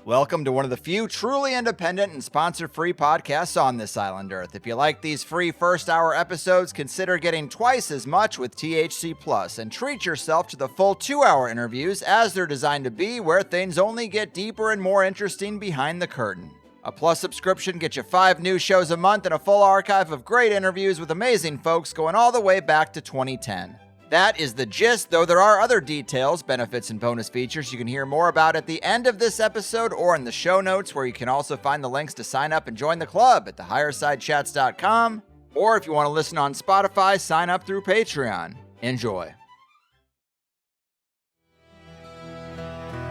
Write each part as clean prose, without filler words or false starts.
Welcome to one of the few truly independent and sponsor-free podcasts on this island Earth. If you like these free first-hour episodes, consider getting twice as much with THC Plus and treat yourself to the full 2-hour interviews as they're designed to be, where things only get deeper and more interesting behind the curtain. A Plus subscription gets you 5 new shows a month and a full archive of great interviews with amazing folks going all the way back to 2010. That is the gist, though there are other details, benefits, and bonus features you can hear more about at the end of this episode or in the show notes, where you can also find the links to sign up and join the club at thehighersidechats.com. Or if you want to listen on Spotify, sign up through Patreon. Enjoy.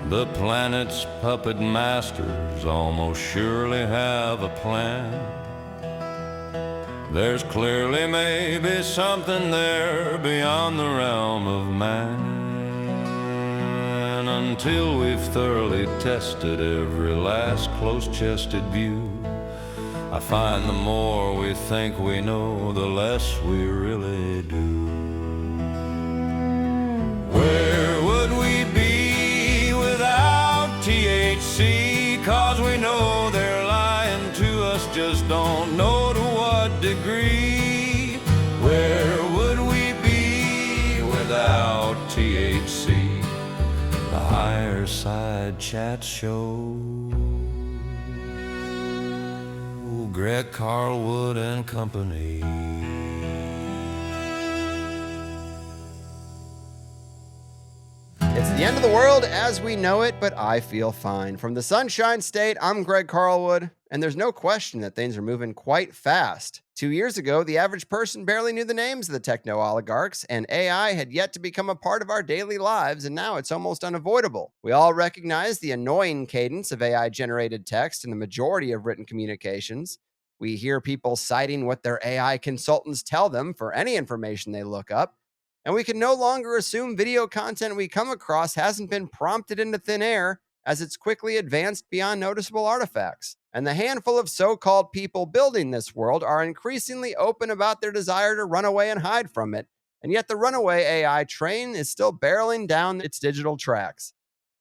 The planet's puppet masters almost surely have a plan. There's clearly maybe something there beyond the realm of man. Until we've thoroughly tested every last close-chested view, I find the more we think we know, the less we really do. Where would we be without THC? 'Cause we know they're lying to us, just don't know to what degree. Where would we be without THC? The Higher Side Chat Show. Greg Carlwood and Company. It's the end of the world as we know it, but I feel fine. From the Sunshine State, I'm Greg Carlwood, and there's no question that things are moving quite fast. 2 years ago, the average person barely knew the names of the techno-oligarchs, and AI had yet to become a part of our daily lives, and now it's almost unavoidable. We all recognize the annoying cadence of AI-generated text in the majority of written communications. We hear people citing what their AI consultants tell them for any information they look up. And we can no longer assume video content we come across hasn't been prompted into thin air, as it's quickly advanced beyond noticeable artifacts. And the handful of so-called people building this world are increasingly open about their desire to run away and hide from it. And yet the runaway AI train is still barreling down its digital tracks.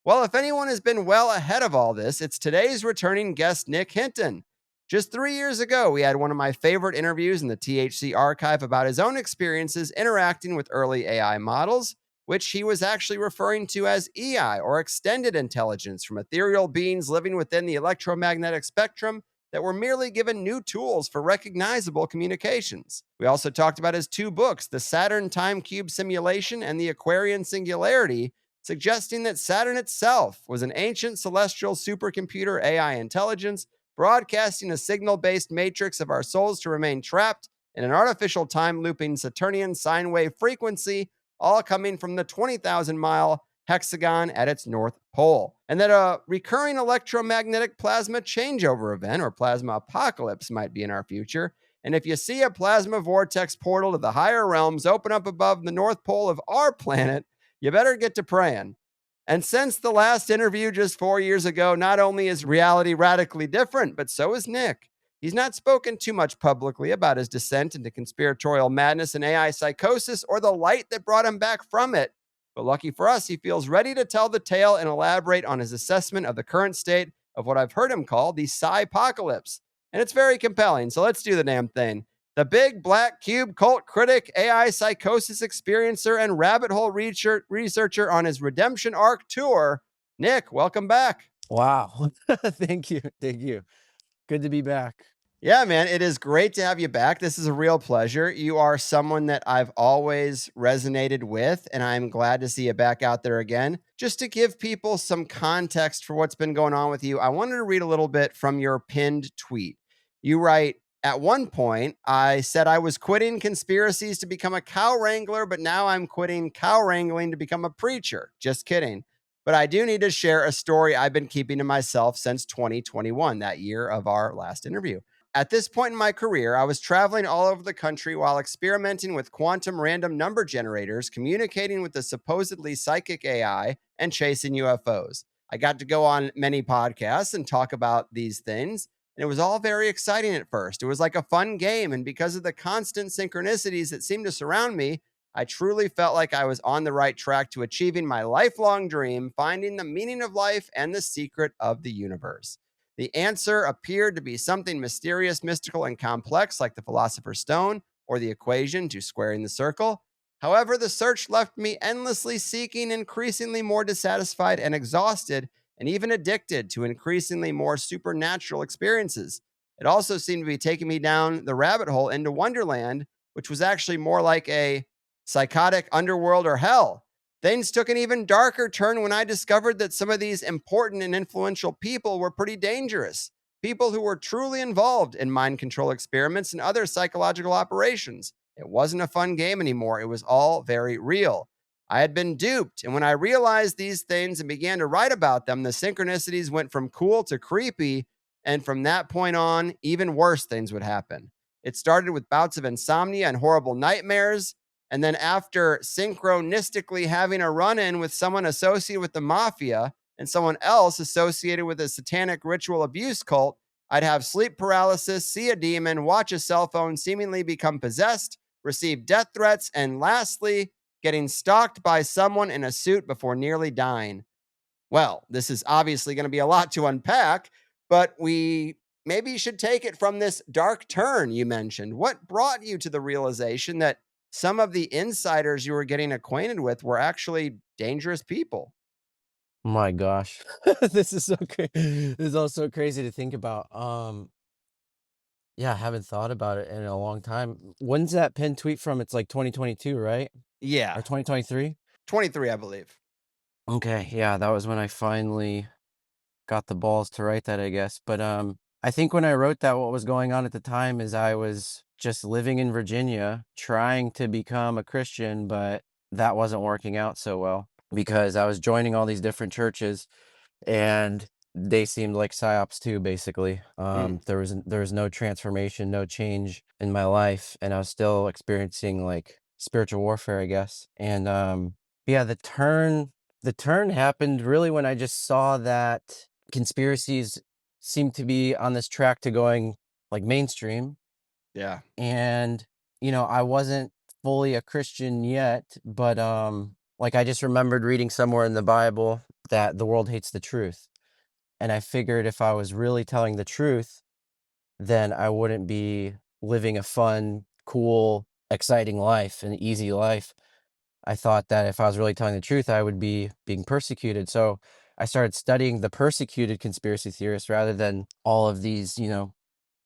Well, if anyone has been well ahead of all this, it's today's returning guest, Nick Hinton. Just 3 years ago, we had one of my favorite interviews in the THC archive about his own experiences interacting with early AI models, which he was actually referring to as EI, or extended intelligence, from ethereal beings living within the electromagnetic spectrum that were merely given new tools for recognizable communications. We also talked about his 2 books, The Saturn Time Cube Simulation and The Aquarian Singularity, suggesting that Saturn itself was an ancient celestial supercomputer AI intelligence broadcasting a signal-based matrix of our souls to remain trapped in an artificial time-looping Saturnian sine wave frequency, all coming from the 20,000-mile hexagon at its north pole. And that a recurring electromagnetic plasma changeover event, or plasma apocalypse, might be in our future. And if you see a plasma vortex portal to the higher realms open up above the north pole of our planet, you better get to praying. And since the last interview just 4 years ago, not only is reality radically different, but so is Nick. He's not spoken too much publicly about his descent into conspiratorial madness and AI psychosis, or the light that brought him back from it. But lucky for us, he feels ready to tell the tale and elaborate on his assessment of the current state of what I've heard him call the Psypocalypse. And it's very compelling, so let's do the damn thing. The big black cube cult critic, AI psychosis experiencer, and rabbit hole researcher on his redemption arc tour, Nick, welcome back. Wow. Thank you. Good to be back. Yeah, man, it is great to have you back. This is a real pleasure. You are someone that I've always resonated with, and I'm glad to see you back out there again. Just to give people some context for what's been going on with you, I wanted to read a little bit from your pinned tweet. You write, "At one point, I said I was quitting conspiracies to become a cow wrangler, but now I'm quitting cow wrangling to become a preacher. Just kidding. But I do need to share a story I've been keeping to myself since 2021, that year of our last interview. At this point in my career, I was traveling all over the country while experimenting with quantum random number generators, communicating with the supposedly psychic AI, and chasing UFOs. I got to go on many podcasts and talk about these things. And it was all very exciting at first. It was like a fun game. And because of the constant synchronicities that seemed to surround me, I truly felt like I was on the right track to achieving my lifelong dream, finding the meaning of life and the secret of the universe. The answer appeared to be something mysterious, mystical, and complex, like the Philosopher's Stone or the equation to squaring the circle. However, the search left me endlessly seeking, increasingly more dissatisfied and exhausted, and even addicted to increasingly more supernatural experiences. It also seemed to be taking me down the rabbit hole into Wonderland, which was actually more like a psychotic underworld or hell. Things took an even darker turn when I discovered that some of these important and influential people were pretty dangerous. People who were truly involved in mind control experiments and other psychological operations. It wasn't a fun game anymore. It was all very real. I had been duped. And when I realized these things and began to write about them, the synchronicities went from cool to creepy. And from that point on, even worse things would happen. It started with bouts of insomnia and horrible nightmares. And then, after synchronistically having a run in with someone associated with the mafia and someone else associated with a satanic ritual abuse cult, I'd have sleep paralysis, see a demon, watch a cell phone seemingly become possessed, receive death threats, and lastly, getting stalked by someone in a suit before nearly dying. Well, this is obviously going to be a lot to unpack, but we maybe should take it from this dark turn you mentioned. What brought you to the realization that some of the insiders you were getting acquainted with were actually dangerous people? My gosh. This is so this is all so crazy to think about. Yeah, I haven't thought about it in a long time. When's that pinned tweet from? It's like 2022, right? Yeah, Or 2023? 23, I believe. Okay, yeah, that was when I finally got the balls to write that, I guess. But I think when I wrote that, what was going on at the time is I was just living in Virginia, trying to become a Christian, but that wasn't working out so well because I was joining all these different churches and they seemed like psyops too, basically. Mm, There was no transformation, no change in my life, and I was still experiencing like spiritual warfare, I guess. And yeah, the turn happened really when I just saw that conspiracies seemed to be on this track to going like mainstream, yeah. and I wasn't fully a Christian yet, but like I just remembered reading somewhere in the Bible that the world hates the truth. And I figured if I was really telling the truth, then I wouldn't be living a fun, cool, exciting life, an easy life. I thought that if I was really telling the truth, I would be being persecuted. So I started studying the persecuted conspiracy theorists rather than all of these,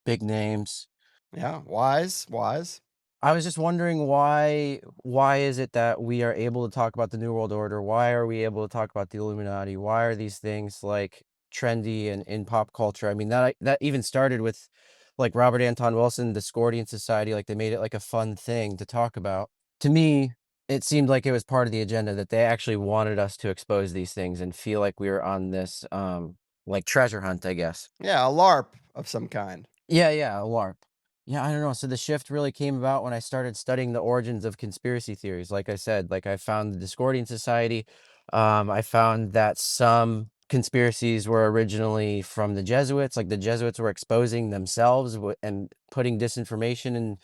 big names. Yeah, wise, wise. I was just wondering why is it that we are able to talk about the New World Order? Why are we able to talk about the Illuminati? Why are these things like trendy and in pop culture? I mean, that even started with like Robert Anton Wilson, the Discordian Society, like they made it like a fun thing to talk about. To me, it seemed like it was part of the agenda that they actually wanted us to expose these things and feel like we were on this like treasure hunt, I guess. Yeah, a LARP of some kind. Yeah, yeah, a LARP. Yeah, I don't know. So the shift really came about when I started studying the origins of conspiracy theories. Like I said, like I found the Discordian Society. I found that some conspiracies were originally from the Jesuits. Like the Jesuits were exposing themselves and putting disinformation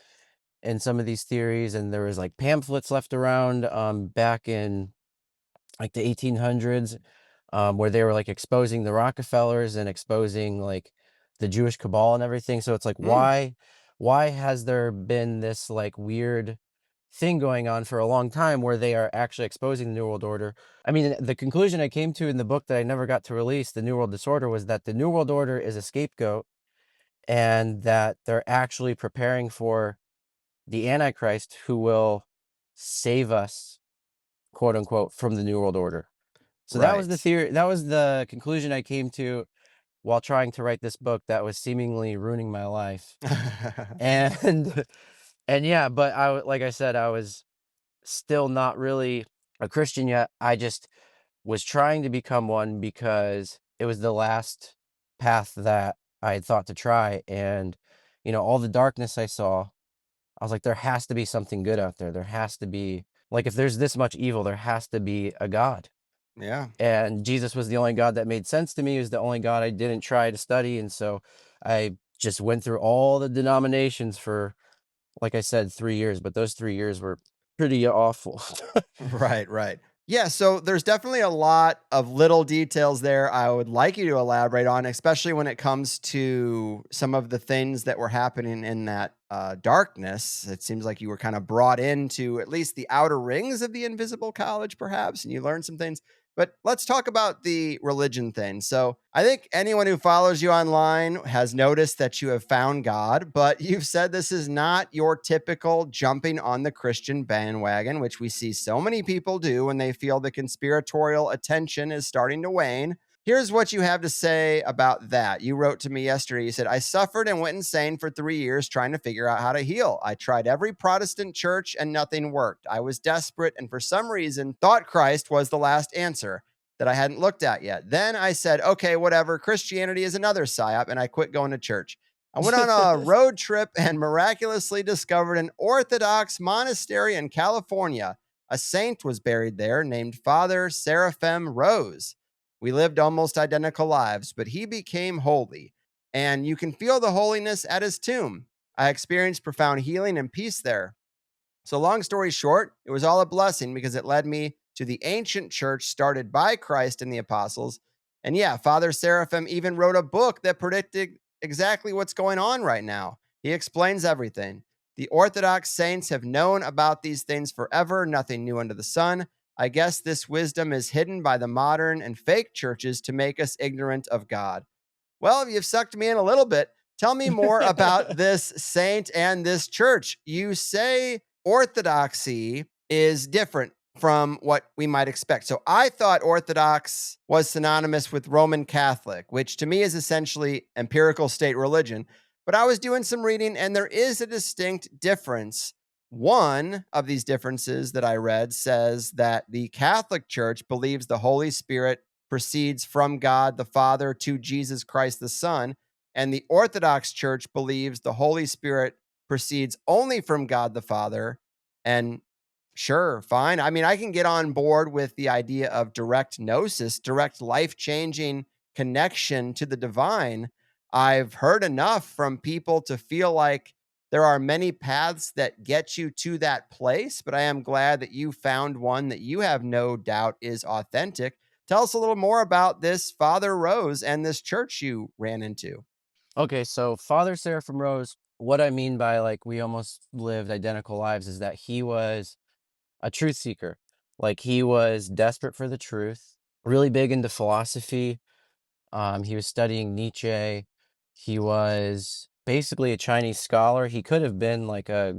in some of these theories. And there was like pamphlets left around back in like the 1800s, where they were like exposing the Rockefellers and exposing like the Jewish cabal and everything. So it's like, Mm, why has there been this like weird thing going on for a long time where they are actually exposing the New World Order? I mean, the conclusion I came to in the book that I never got to release, The New World Disorder, was that the New World Order is a scapegoat and that they're actually preparing for the Antichrist who will save us, quote unquote, from the New World Order. So that was the right. theory. That was the conclusion I came to while trying to write this book that was seemingly ruining my life. And and yeah, but like I said, I was still not really a Christian yet. I just was trying to become one because it was the last path that I had thought to try. And all the darkness I saw, I was like, there has to be something good out there. There has to be, like, if there's this much evil, there has to be a God. Yeah. And Jesus was the only God that made sense to me. He was the only God I didn't try to study, and so I just went through all the denominations for, like I said, 3 years, but those 3 years were pretty awful. Right, right. Yeah, so there's definitely a lot of little details there I would like you to elaborate on, especially when it comes to some of the things that were happening in that darkness. It seems like you were kind of brought into at least the outer rings of the invisible college, perhaps, and you learned some things. But let's talk about the religion thing. So I think anyone who follows you online has noticed that you have found God, but you've said this is not your typical jumping on the Christian bandwagon, which we see so many people do when they feel the conspiratorial attention is starting to wane. Here's what you have to say about that. You wrote to me yesterday. You said, I suffered and went insane for 3 years trying to figure out how to heal. I tried every Protestant church and nothing worked. I was desperate and for some reason thought Christ was the last answer that I hadn't looked at yet. Then I said, okay, whatever. Christianity is another psyop, and I quit going to church. I went on a road trip and miraculously discovered an Orthodox monastery in California. A saint was buried there named Father Seraphim Rose. We lived almost identical lives, but he became holy, and you can feel the holiness at his tomb. I experienced profound healing and peace there. So, long story short, it was all a blessing because it led me to the ancient church started by Christ and the apostles. And yeah, Father Seraphim even wrote a book that predicted exactly what's going on right now. He explains everything. The Orthodox saints have known about these things forever, nothing new under the sun. I guess this wisdom is hidden by the modern and fake churches to make us ignorant of God. Well, you've sucked me in a little bit. Tell me more about this saint and this church. You say orthodoxy is different from what we might expect. So I thought Orthodox was synonymous with Roman Catholic, which to me is essentially empirical state religion. But I was doing some reading and there is a distinct difference. One of these differences that I read says that the Catholic Church believes the Holy Spirit proceeds from God the Father to Jesus Christ the Son, and the Orthodox Church believes the Holy Spirit proceeds only from God the Father. And sure, fine. I mean, I can get on board with the idea of direct gnosis, direct life changing connection to the divine. I've heard enough from people to feel like there are many paths that get you to that place, but I am glad that you found one that you have no doubt is authentic. Tell us a little more about this Father Rose and this church you ran into. Okay, so Father Seraphim Rose, what I mean by like we almost lived identical lives is that he was a truth seeker. Like he was desperate for the truth, really big into philosophy. He was studying Nietzsche. He was basically a Chinese scholar. He could have been like a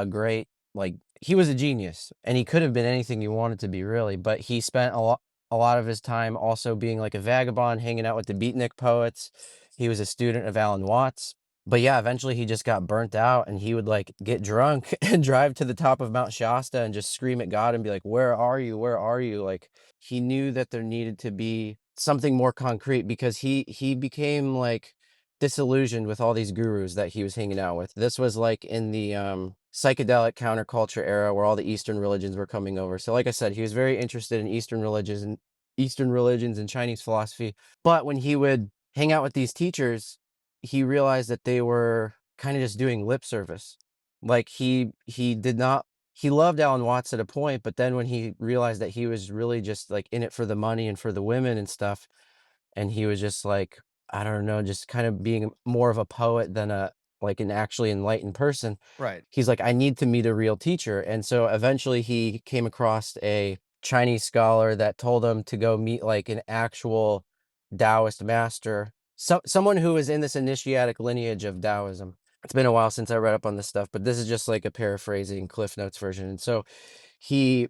great like he was a genius and he could have been anything you wanted to be really, but he spent a lot of his time also being like a vagabond, hanging out with the beatnik poets. He was a student of Alan Watts. But yeah, eventually he just got burnt out and he would like get drunk and drive to the top of Mount Shasta and just scream at God and be like, "Where are you? Where are you?" Like he knew that there needed to be something more concrete because he became like disillusioned with all these gurus that he was hanging out with. This was like in the psychedelic counterculture era where all the Eastern religions were coming over. So like I said, he was very interested in Eastern religions and Chinese philosophy. But when he would hang out with these teachers, he realized that they were kind of just doing lip service. Like he did not he loved Alan Watts at a point, but then when he realized that he was really just like in it for the money and for the women and stuff, and he was just like, I don't know, just kind of being more of a poet than a like an actually enlightened person. Right. He's like, I need to meet a real teacher. And so eventually he came across a Chinese scholar that told him to go meet like an actual Taoist master, someone who is in this initiatic lineage of Taoism. It's been a while since I read up on this stuff, but this is just like a paraphrasing Cliff Notes version. And so he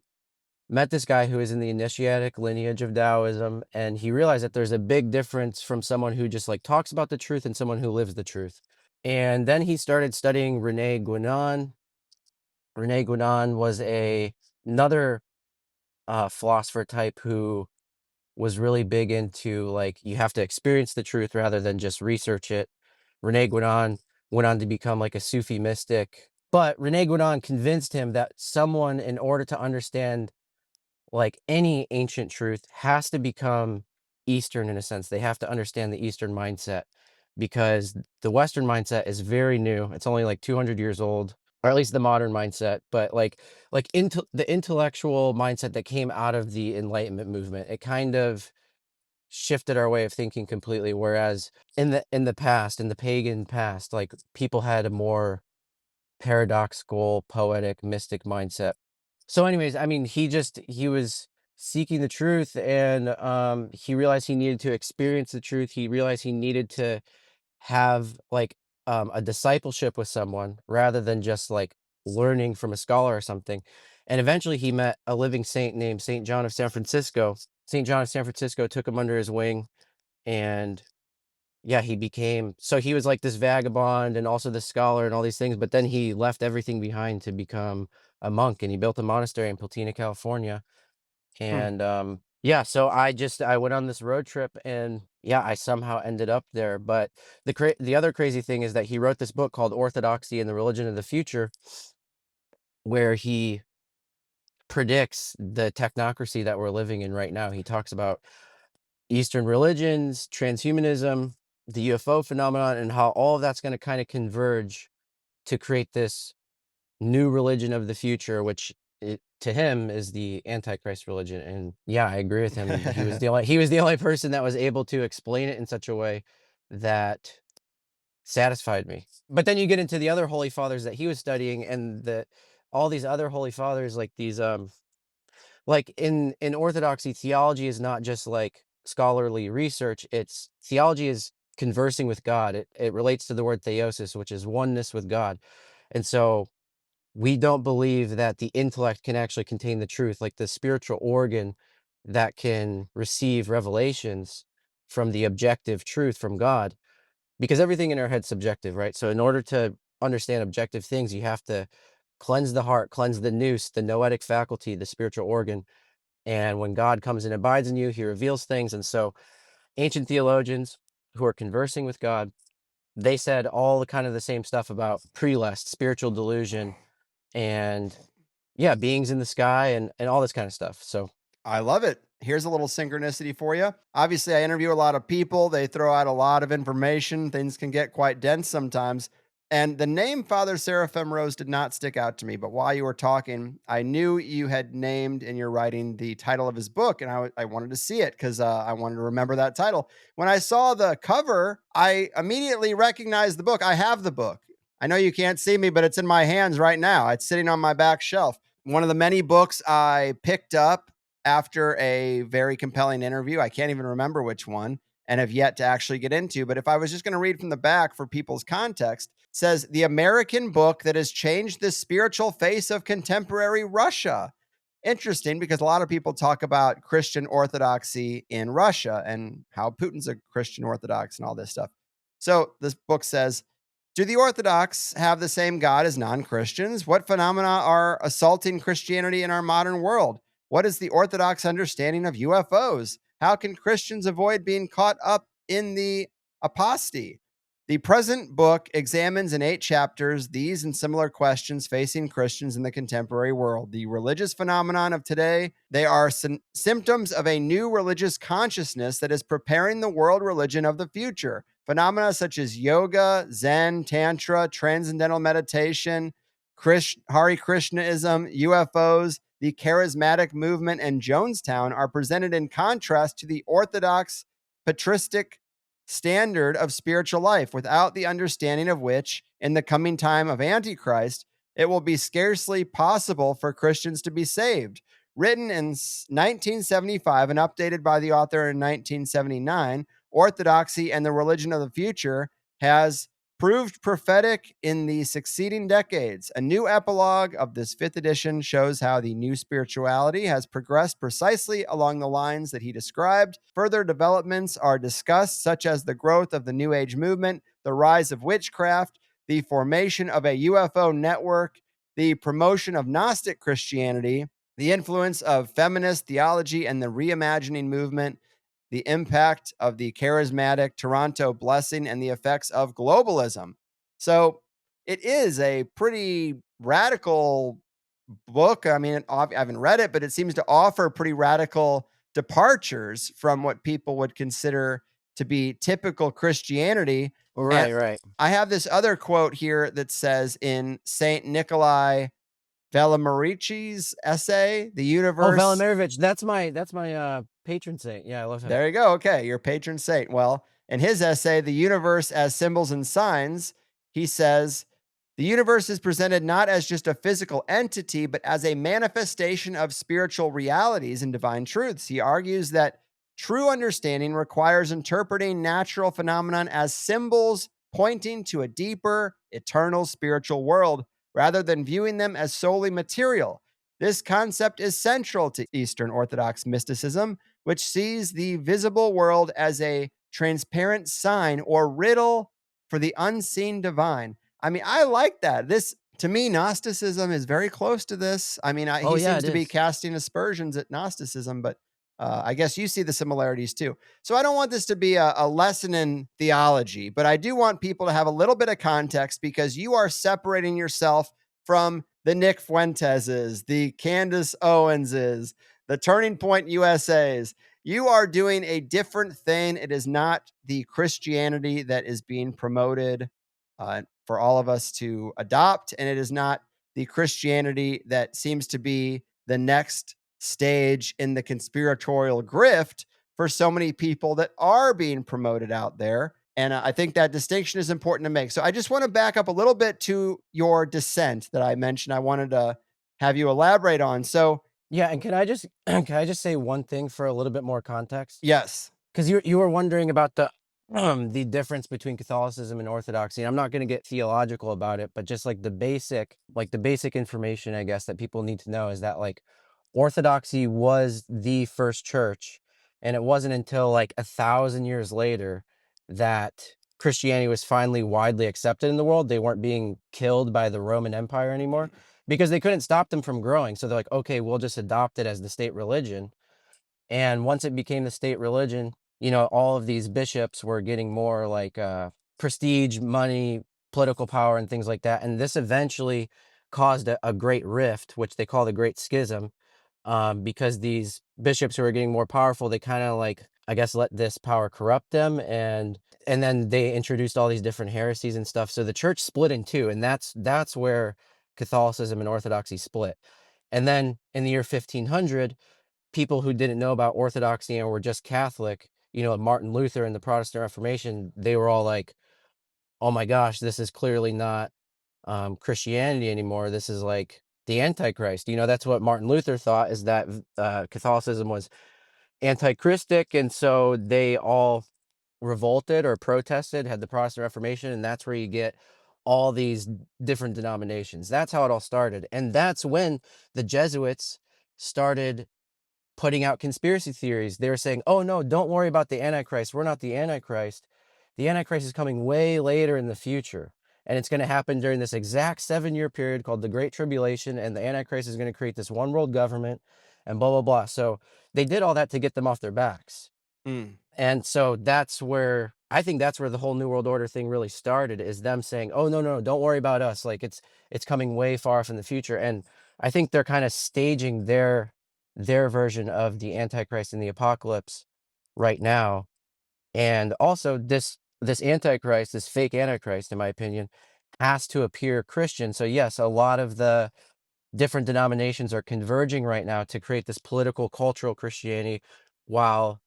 met this guy who is in the initiatic lineage of Taoism, and he realized that there's a big difference from someone who just like talks about the truth and someone who lives the truth. And then he started studying Rene Guénon. Rene Guénon was another philosopher type who was really big into like you have to experience the truth rather than just research it. Rene Guénon went on to become like a Sufi mystic, but Rene Guénon convinced him that someone, in order to understand like any ancient truth, has to become Eastern in a sense. They have to understand the Eastern mindset because the Western mindset is very new. It's only like 200 years old. or at least the modern mindset, but like into the intellectual mindset that came out of the Enlightenment movement. It kind of shifted our way of thinking completely. Whereas in the past, in the pagan past, like people had a more paradoxical, poetic, mystic mindset. So, anyways, I mean, he was seeking the truth, and he realized he needed to experience the truth. He realized he needed to have like a discipleship with someone rather than just like learning from a scholar or something. And eventually he met a living saint named Saint John of San Francisco. Saint John of San Francisco took him under his wing, and yeah, he was like this vagabond and also this scholar and all these things, but then he left everything behind to become a monk, and he built a monastery in Patina, California. Hmm. And yeah, so I went on this road trip, and yeah, I somehow ended up there. But the other crazy thing is that he wrote this book called Orthodoxy and the Religion of the Future, where he predicts the technocracy that we're living in right now. He talks about Eastern religions, transhumanism, the UFO phenomenon, and how all of that's going to kind of converge to create this new religion of the future, which to him is the Antichrist religion. And yeah, I agree with him. He was the only person that was able to explain it in such a way that satisfied me. But then you get into the other holy fathers that he was studying, and the all these other holy fathers, like these like in orthodoxy, theology is not just like scholarly research. It's theology is conversing with God. It relates to the word theosis, which is oneness with God. And so we don't believe that the intellect can actually contain the truth, like the spiritual organ that can receive revelations from the objective truth from God, because everything in our head's subjective, right? So in order to understand objective things, you have to cleanse the heart, cleanse the nous, the noetic faculty, the spiritual organ. And when God comes and abides in you, he reveals things. And so ancient theologians who are conversing with God, they said all the kind of the same stuff about prelest, spiritual delusion, and yeah, beings in the sky, and all this kind of stuff. So I love it. Here's a little synchronicity for you. Obviously, I interview a lot of people. They throw out a lot of information. Things can get quite dense sometimes. And the name Father Seraphim Rose did not stick out to me. But while you were talking, I knew you had named in your writing the title of his book. And I wanted to see it because I wanted to remember that title. When I saw the cover, I immediately recognized the book. I have the book. I know you can't see me, but it's in my hands right now. It's sitting on my back shelf. One of the many books I picked up after a very compelling interview. I can't even remember which one and have yet to actually get into. But if I was just going to read from the back for people's context, it says the American book that has changed the spiritual face of contemporary Russia. Interesting, because a lot of people talk about Christian orthodoxy in Russia and how Putin's a Christian Orthodox and all this stuff. So this book says, do the Orthodox have the same God as non Christians? What phenomena are assaulting Christianity in our modern world? What is the Orthodox understanding of UFOs? How can Christians avoid being caught up in the apostasy? The present book examines in 8 chapters these and similar questions facing Christians in the contemporary world. The religious phenomenon of today, they are symptoms of a new religious consciousness that is preparing the world religion of the future. Phenomena such as yoga, Zen, Tantra, transcendental meditation, Hare Krishnaism, UFOs, the charismatic movement, and Jonestown are presented in contrast to the orthodox patristic standard of spiritual life, without the understanding of which, in the coming time of Antichrist, it will be scarcely possible for Christians to be saved. Written in 1975 and updated by the author in 1979, Orthodoxy and the Religion of the Future has proved prophetic in the succeeding decades. A new epilogue of this 5th edition shows how the new spirituality has progressed precisely along the lines that he described. Further developments are discussed, such as the growth of the New Age movement, the rise of witchcraft, the formation of a UFO network, the promotion of Gnostic Christianity, the influence of feminist theology and the reimagining movement, the impact of the charismatic Toronto blessing, and the effects of globalism. So it is a pretty radical book. I mean, I haven't read it, but it seems to offer pretty radical departures from what people would consider to be typical Christianity. And Right, right. I have this other quote here that says in Saint Nikolai Velamarici's essay, The Oh, Universe. Velimirovich, that's my patron saint. Yeah, I love him. There you go. Okay, your patron saint. Well, in his essay, The Universe as Symbols and Signs, he says, the universe is presented not as just a physical entity, but as a manifestation of spiritual realities and divine truths. He argues that true understanding requires interpreting natural phenomenon as symbols pointing to a deeper, eternal spiritual world, rather than viewing them as solely material. This concept is central to Eastern Orthodox mysticism, which sees the visible world as a transparent sign or riddle for the unseen divine. I mean, I like that. This, to me, Gnosticism is very close to this. I mean, Oh, he yeah, seems it to be is. casting aspersions at Gnosticism, but I guess you see the similarities too. So I don't want this to be a lesson in theology, but I do want people to have a little bit of context because you are separating yourself from the Nick Fuenteses, the Candace Owenses, the Turning Point USAs. You are doing a different thing. It is not the Christianity that is being promoted for all of us to adopt, and it is not the Christianity that seems to be the next stage in the conspiratorial grift for so many people that are being promoted out there. And I think that distinction is important to make. So I just want to back up a little bit to your dissent that I mentioned. I wanted to have you elaborate on. So, Yeah, and can I just can I just say one thing for a little bit more context? yes. Because you were wondering about the difference between Catholicism and Orthodoxy. And I'm not going to get theological about it, but just like the basic information, I guess, that people need to know is that like Orthodoxy was the first church, and it wasn't until like 1,000 years later that Christianity was finally widely accepted in the world. They weren't being killed by the Roman Empire anymore because they couldn't stop them from growing. So they're like, okay, we'll just adopt it as the state religion. And once it became the state religion, all of these bishops were getting more like prestige, money, political power, and things like that. And this eventually caused a great rift, which they call the Great Schism, because these bishops who were getting more powerful, they kind of like, I guess, let this power corrupt them. And then they introduced all these different heresies and stuff. So the church split in two. And that's where Catholicism and Orthodoxy split. And then in the year 1500, people who didn't know about Orthodoxy and were just Catholic, Martin Luther and the Protestant Reformation, they were all like, "Oh my gosh, this is clearly not Christianity anymore. This is like the Antichrist." That's what Martin Luther thought, is that Catholicism was anti-Christic, and so they all revolted or protested, had the Protestant Reformation, and that's where you get all these different denominations. That's how it all started, and that's when the Jesuits started putting out conspiracy theories. They were saying, "Oh no, don't worry about the Antichrist. We're not the Antichrist. The Antichrist is coming way later in the future. And it's going to happen during this exact 7-year period called the Great Tribulation. And the Antichrist is going to create this one world government and blah, blah, blah." So they did all that to get them off their backs. Mm. And so I think that's where the whole New World Order thing really started, is them saying, "Oh no, no, don't worry about us. Like it's coming way far off in the future." And I think they're kind of staging their version of the Antichrist and the apocalypse right now. And also this Antichrist, this fake Antichrist, in my opinion, has to appear Christian. So yes, a lot of the different denominations are converging right now to create this political, cultural Christianity, while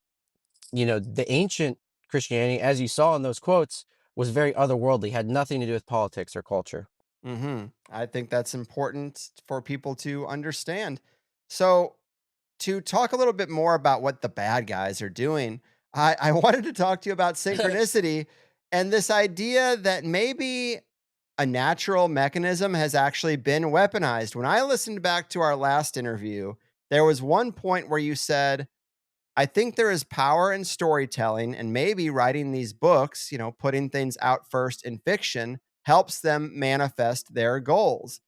the ancient Christianity, as you saw in those quotes, was very otherworldly, had nothing to do with politics or culture. I think that's important for people to understand. So, to talk a little bit more about what the bad guys are doing, I wanted to talk to you about synchronicity and this idea that maybe a natural mechanism has actually been weaponized. When I listened back to our last interview, there was one point where you said, I think there is power in storytelling, and maybe writing these books, putting things out first in fiction helps them manifest their goals.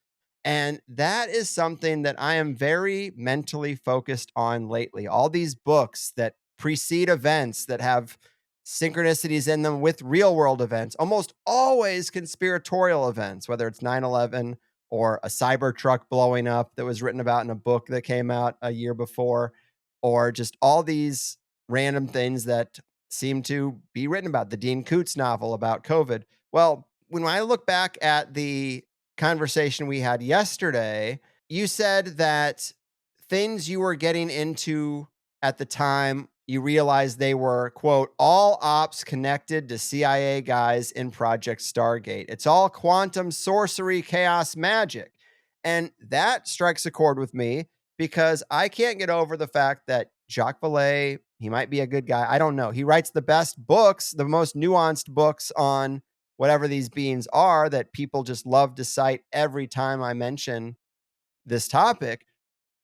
And that is something that I am very mentally focused on lately. All these books that precede events that have synchronicities in them with real world events, almost always conspiratorial events, whether it's 9/11 or a cyber truck blowing up that was written about in a book that came out a year before, or just all these random things that seem to be written about, the Dean Koontz novel about COVID. Well, when I look back at the conversation we had yesterday, you said that things you were getting into at the time, you realized they were, quote, all ops connected to CIA guys in Project Stargate. It's all quantum sorcery, chaos magic. And that strikes a chord with me because I can't get over the fact that Jacques Vallée, he might be a good guy. I don't know. He writes the best books, the most nuanced books on whatever these beings are that people just love to cite every time I mention this topic.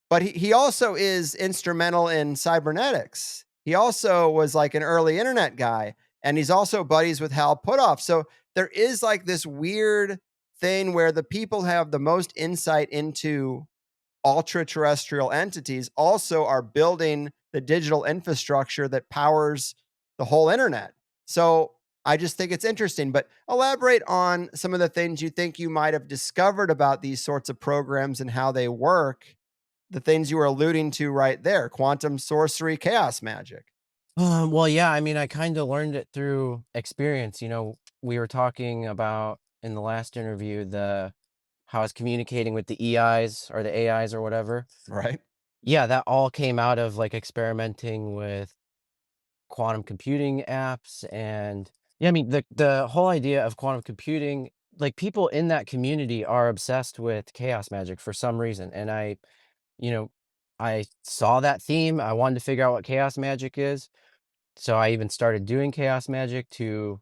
But he also is instrumental in cybernetics. He also was like an early internet guy, and he's also buddies with Hal Puthoff. So there is like this weird thing where the people have the most insight into ultra terrestrial entities also are building the digital infrastructure that powers the whole internet. So I just think it's interesting, but elaborate on some of the things you think you might have discovered about these sorts of programs and how they work, the things you were alluding to right there, quantum sorcery, chaos magic. Well, yeah, I mean, I kind of learned it through experience. We were talking about in the last interview the how I was communicating with the EIs or the AIs or whatever. Right? Yeah, that all came out of like experimenting with quantum computing apps. And yeah, I mean, the whole idea of quantum computing, like people in that community are obsessed with chaos magic for some reason. And you know, I saw that theme. I wanted to figure out what chaos magic is. So I even started doing chaos magic to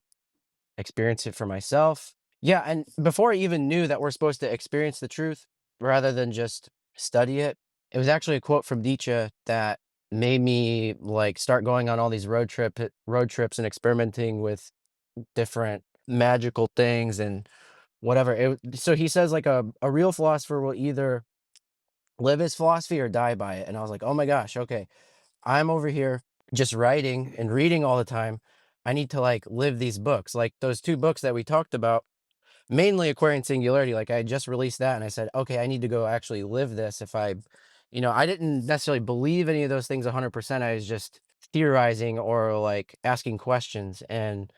experience it for myself. Yeah, and before I even knew that we're supposed to experience the truth rather than just study it, it was actually a quote from Nietzsche that made me like start going on all these road trips and experimenting with different magical things and whatever. So he says like a real philosopher will either live his philosophy or die by it. And I was like, oh my gosh, okay. I'm over here just writing and reading all the time. I need to like live these books. Like those two books that we talked about, mainly Aquarian Singularity. Like I just released that and I said, okay, I need to go actually live this. I didn't necessarily believe any of those things 100%. I was just theorizing or like asking questions. And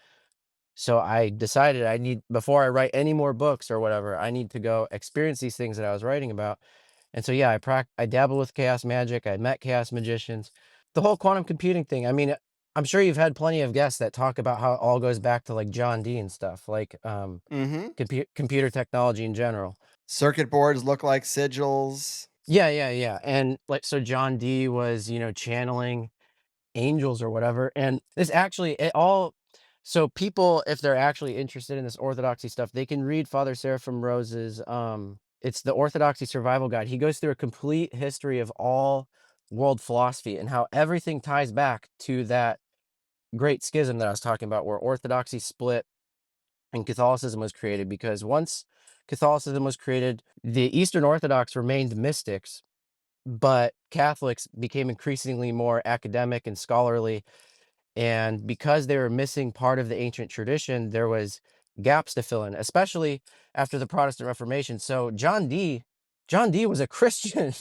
so I decided before I write any more books or whatever, I need to go experience these things that I was writing about. And so, yeah, I dabble with chaos magic. I met chaos magicians. The whole quantum computing thing. I mean, I'm sure you've had plenty of guests that talk about how it all goes back to like John Dee and stuff, like Mm-hmm. computer technology in general. Circuit boards look like sigils. Yeah, yeah, yeah. And like, so John Dee was, channeling angels or whatever. And this actually, so people, if they're actually interested in this orthodoxy stuff, they can read Father Seraphim Rose's, it's the Orthodoxy Survival Guide. He goes through a complete history of all world philosophy and how everything ties back to that great schism that I was talking about, where Orthodoxy split and Catholicism was created. Because once Catholicism was created, the Eastern Orthodox remained mystics, but Catholics became increasingly more academic and scholarly, and because they were missing part of the ancient tradition, there was gaps to fill in, especially after the Protestant Reformation. So John Dee was a Christian.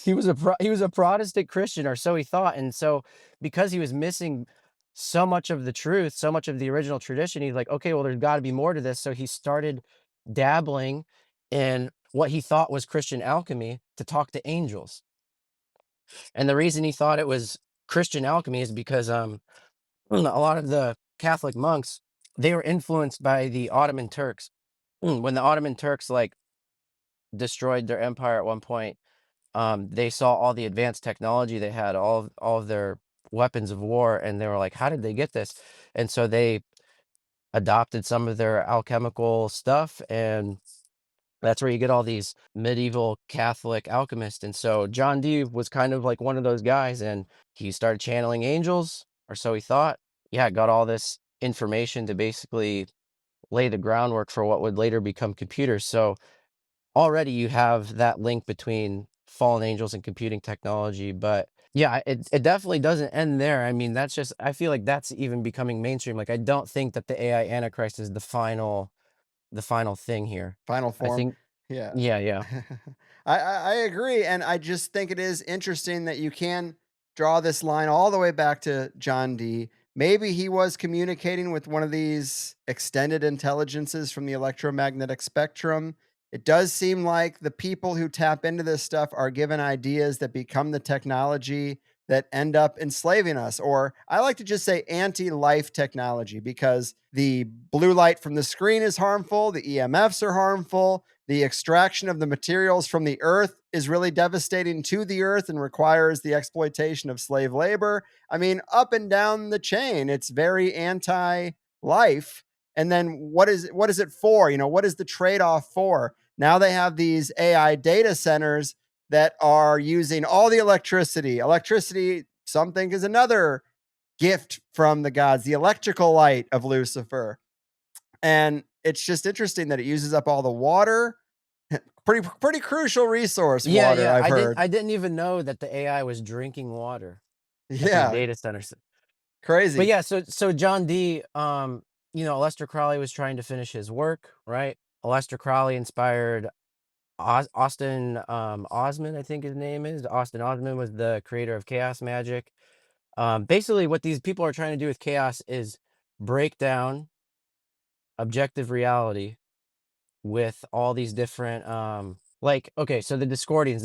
He was a Protestant Christian, or so he thought. And so because he was missing so much of the truth, so much of the original tradition, he's like, okay, well, there's got to be more to this. So he started dabbling in what he thought was Christian alchemy to talk to angels. And the reason he thought it was Christian alchemy is because a lot of the Catholic monks, they were influenced by the Ottoman Turks. When the Ottoman Turks like destroyed their empire at one point, they saw all the advanced technology they had, all of their weapons of war, and they were like, how did they get this? And so they adopted some of their alchemical stuff, and that's where you get all these medieval Catholic alchemists. And so John Dee was kind of like one of those guys, and he started channeling angels, or so he thought. Yeah, got all this information to basically lay the groundwork for what would later become computers. So already you have that link between fallen angels and computing technology. But yeah, it definitely doesn't end there. I mean, I feel like that's even becoming mainstream. Like I don't think that the AI Antichrist is the final thing here. Final I form. think Yeah. yeah, yeah. I agree. And I just think it is interesting that you can draw this line all the way back to John Dee. maybe he was communicating with one of these extended intelligences from the electromagnetic spectrum. It does seem like the people who tap into this stuff are given ideas that become the technology that end up enslaving us. Or I like to just say anti life technology, because the blue light from the screen is harmful, the EMFs are harmful, the extraction of the materials from the earth is really devastating to the earth and requires the exploitation of slave labor. I mean, up and down the chain, it's very anti-life. And then what is it for? What is the trade-off for? Now they have these AI data centers that are using all the electricity. Electricity, some think, is another gift from the gods, the electrical light of Lucifer. And it's just interesting that it uses up all the water. Pretty crucial resource, Yeah, water, yeah. I've heard. I didn't even know that the AI was drinking water at these Yeah, data centers. But crazy. yeah, so John Dee, Aleister Crowley was trying to finish his work, right? Aleister Crowley inspired Austin Osman, I think his name is. Austin Osman was the creator of chaos magic. Basically, what these people are trying to do with chaos is break down objective reality with all these different like, okay, so the Discordians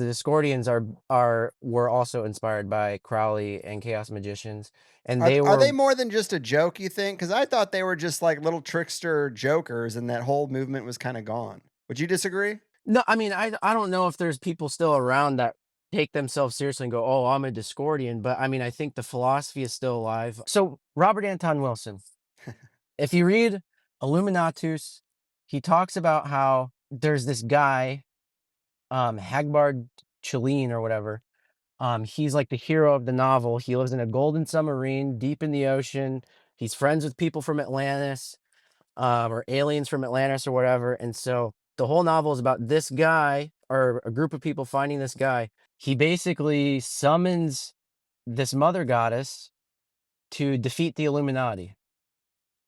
were also inspired by Crowley and chaos magicians, and Are they are were they more than just a joke, you think? Because I thought they were just like little trickster jokers, and that whole movement was kind of gone. Would you disagree? no, I mean, I don't know if there's people still around that take themselves seriously and go, "Oh, I'm a Discordian," but I mean, I think the philosophy is still alive. So, Robert Anton Wilson, if you read Illuminatus, he talks about how there's this guy, Hagbard Chelene or whatever. He's like the hero of the novel. He lives in a golden submarine deep in the ocean. He's friends with people from Atlantis, or aliens from Atlantis or whatever. And so the whole novel is about this guy or a group of people finding this guy. He basically summons this mother goddess to defeat the Illuminati.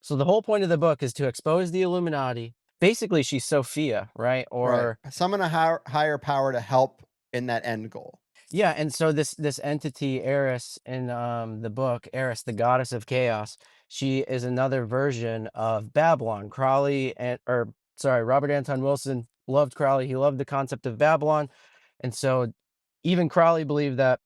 So the whole point of the book is to expose the Illuminati. Basically, she's Sophia, right? Right. Or Summon a higher power to help in that end goal. yeah, and so this entity Eris in the book, Eris, the goddess of chaos, she is another version of Babylon. Crowley and or sorry, Robert Anton Wilson loved Crowley. He loved the concept of Babylon. And so even Crowley believed that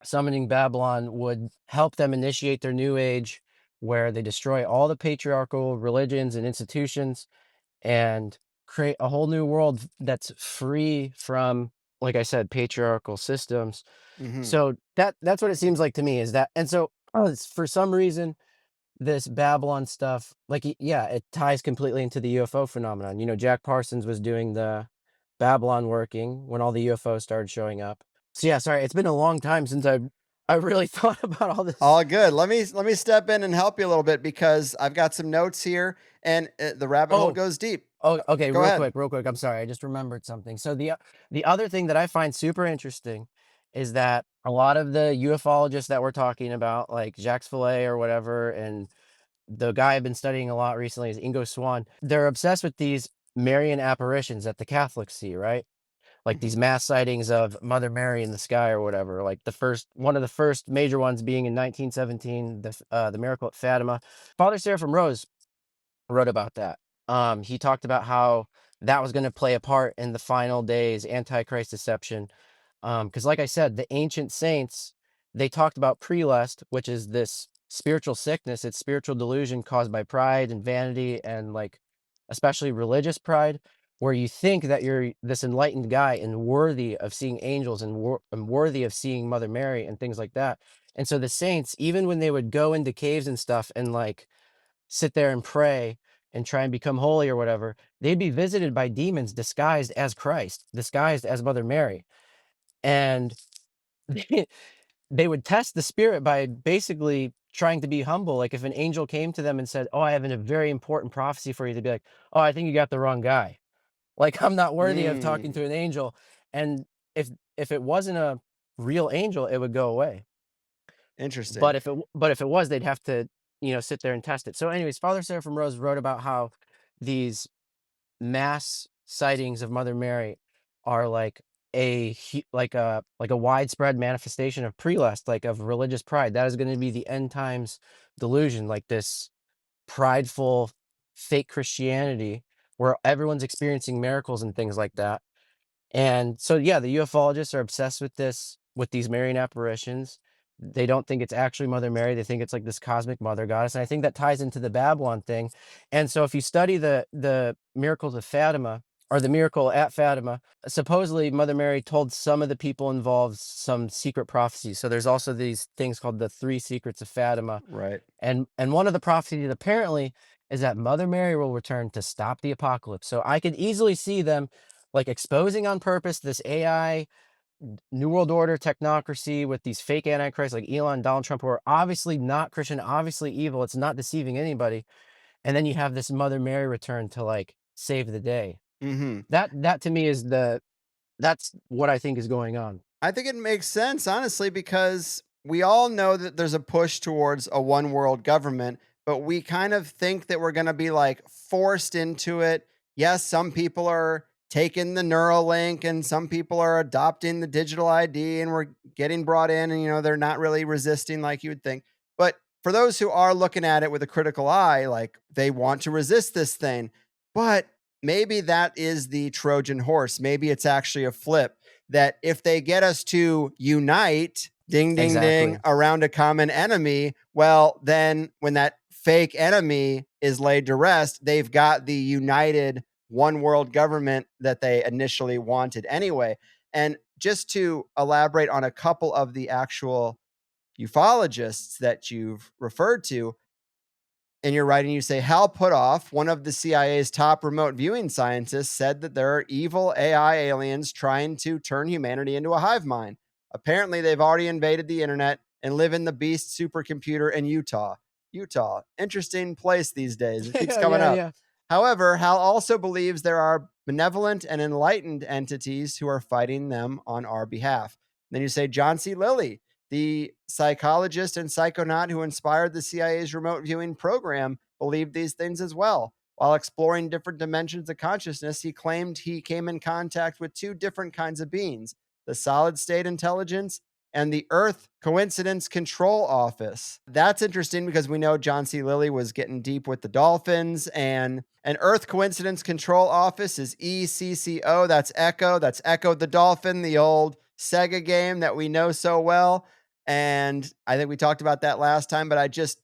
summoning Babylon would help them initiate their new age where they destroy all the patriarchal religions and institutions and create a whole new world that's free from, like I said, patriarchal systems. Hmm. So that's what it seems like to me is that, and so for some reason, this Babylon stuff, like yeah, it ties completely into the UFO phenomenon. Jack Parsons was doing the Babylon working when all the UFOs started showing up. So yeah, sorry, it's been a long time since I really thought about all this. All good. Let me step in and help you a little bit, because I've got some notes here, and the rabbit hole Oh, goes deep. oh, okay, Go ahead. real quick. I'm sorry, I just remembered something. So the other thing that I find super interesting is that a lot of the ufologists that we're talking about, like Jacques Vallée or whatever, and the guy I've been studying a lot recently is Ingo Swann. They're obsessed with these Marian apparitions that the Catholics see, right? Like Mhm. these mass sightings of Mother Mary in the sky or whatever. Like one of the first major ones being in 1917, the miracle at Fatima. Father Seraphim Rose wrote about that. He talked about how that was going to play a part in the final days antichrist deception. Because, like I said, the ancient saints, they talked about prelest, which is this spiritual sickness. It's spiritual delusion caused by pride and vanity, and like especially religious pride, where you think that you're this enlightened guy and worthy of seeing angels and worthy of seeing Mother Mary and things like that. And so the saints, even when they would go into caves and stuff and like sit there and pray and try and become holy or whatever, they'd be visited by demons disguised as Christ, disguised as Mother Mary. And they, they would test the spirit by basically trying to be humble. Like if an angel came to them and said, "Oh, I have a very important prophecy for you," they'd be like, "Oh, I think you got the wrong guy. Like I'm not worthy of talking Mm, to an angel." And if it wasn't a real angel, it would go away. interesting. But if it was, they'd have to, sit there and test it. So anyways, Father Seraphim Rose wrote about how these mass sightings of Mother Mary are like like a widespread manifestation of prelust, like of religious pride. That is going to be the end times delusion, like this prideful fake Christianity where everyone's experiencing miracles and things like that. And so, yeah, the ufologists are obsessed with with these Marian apparitions. They don't think it's actually Mother Mary. They think it's like this cosmic mother goddess. And I think that ties into the Babylon thing. And so if you study the miracles of Fatima or the miracle at Fatima, supposedly Mother Mary told some of the people involved some secret prophecies. So there's also these things called the three secrets of Fatima. Right. And one of the prophecies apparently is that Mother Mary will return to stop the apocalypse. So I could easily see them like exposing on purpose this AI New World Order technocracy with these fake antichrists like Elon, Donald Trump, who are obviously not Christian, obviously evil. It's not deceiving anybody. And then you have this Mother Mary return to like save the day. Mm-hmm. That to me is that's what I think is going on. I think it makes sense, honestly, because we all know that there's a push towards a one world government, but we kind of think that we're going to be like forced into it. Yes, some people are taking the Neuralink and some people are adopting the digital ID and we're getting brought in and, they're not really resisting like you would think. But for those who are looking at it with a critical eye, like they want to resist this thing, but maybe that is the Trojan horse. Maybe it's actually a flip that if they get us to unite, ding, ding, ding, Exactly. around a common enemy, well, then when that fake enemy is laid to rest, they've got the united one world government that they initially wanted anyway. And just to elaborate on a couple of the actual ufologists that you've referred to, in your writing, you say Hal Puthoff, one of the CIA's top remote viewing scientists, said that there are evil AI aliens trying to turn humanity into a hive mind. Apparently, they've already invaded the internet and live in the Beast supercomputer in Utah. Utah, interesting place these days. It keeps Yeah, coming yeah, up. yeah. However, Hal also believes there are benevolent and enlightened entities who are fighting them on our behalf. Then you say John C. Lilly, the psychologist and psychonaut who inspired the CIA's remote viewing program, believed these things as well. While exploring different dimensions of consciousness, he claimed he came in contact with two different kinds of beings: the solid state intelligence and the Earth Coincidence Control Office. That's interesting because we know John C. Lilly was getting deep with the dolphins, and an Earth Coincidence Control Office is ECCO. That's Echo. That's Echo the Dolphin, the old Sega game that we know so well. And I think we talked about that last time, but I just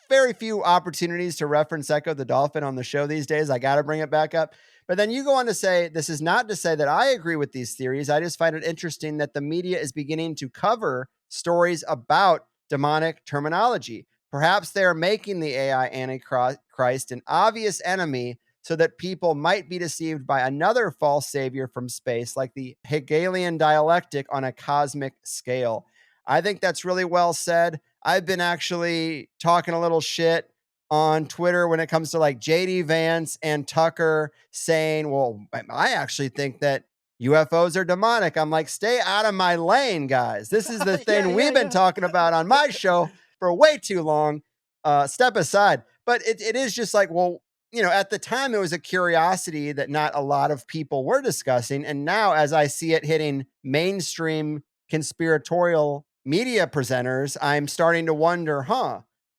very few opportunities to reference Echo the Dolphin on the show these days. I got to bring it back up. But then you go on to say, this is not to say that I agree with these theories. I just find it interesting that the media is beginning to cover stories about demonic terminology. Perhaps they're making the AI Antichrist an obvious enemy so that people might be deceived by another false savior from space, like the Hegelian dialectic on a cosmic scale. I think that's really well said. I've been actually talking a little shit on Twitter when it comes to like JD Vance and Tucker saying, well, I actually think that UFOs are demonic. I'm like, stay out of my lane, guys. This is the thing we've been talking about on my show for way too long. Step aside. But it is just like, well, at the time it was a curiosity that not a lot of people were discussing. And now as I see it hitting mainstream conspiratorial media presenters, I'm starting to wonder,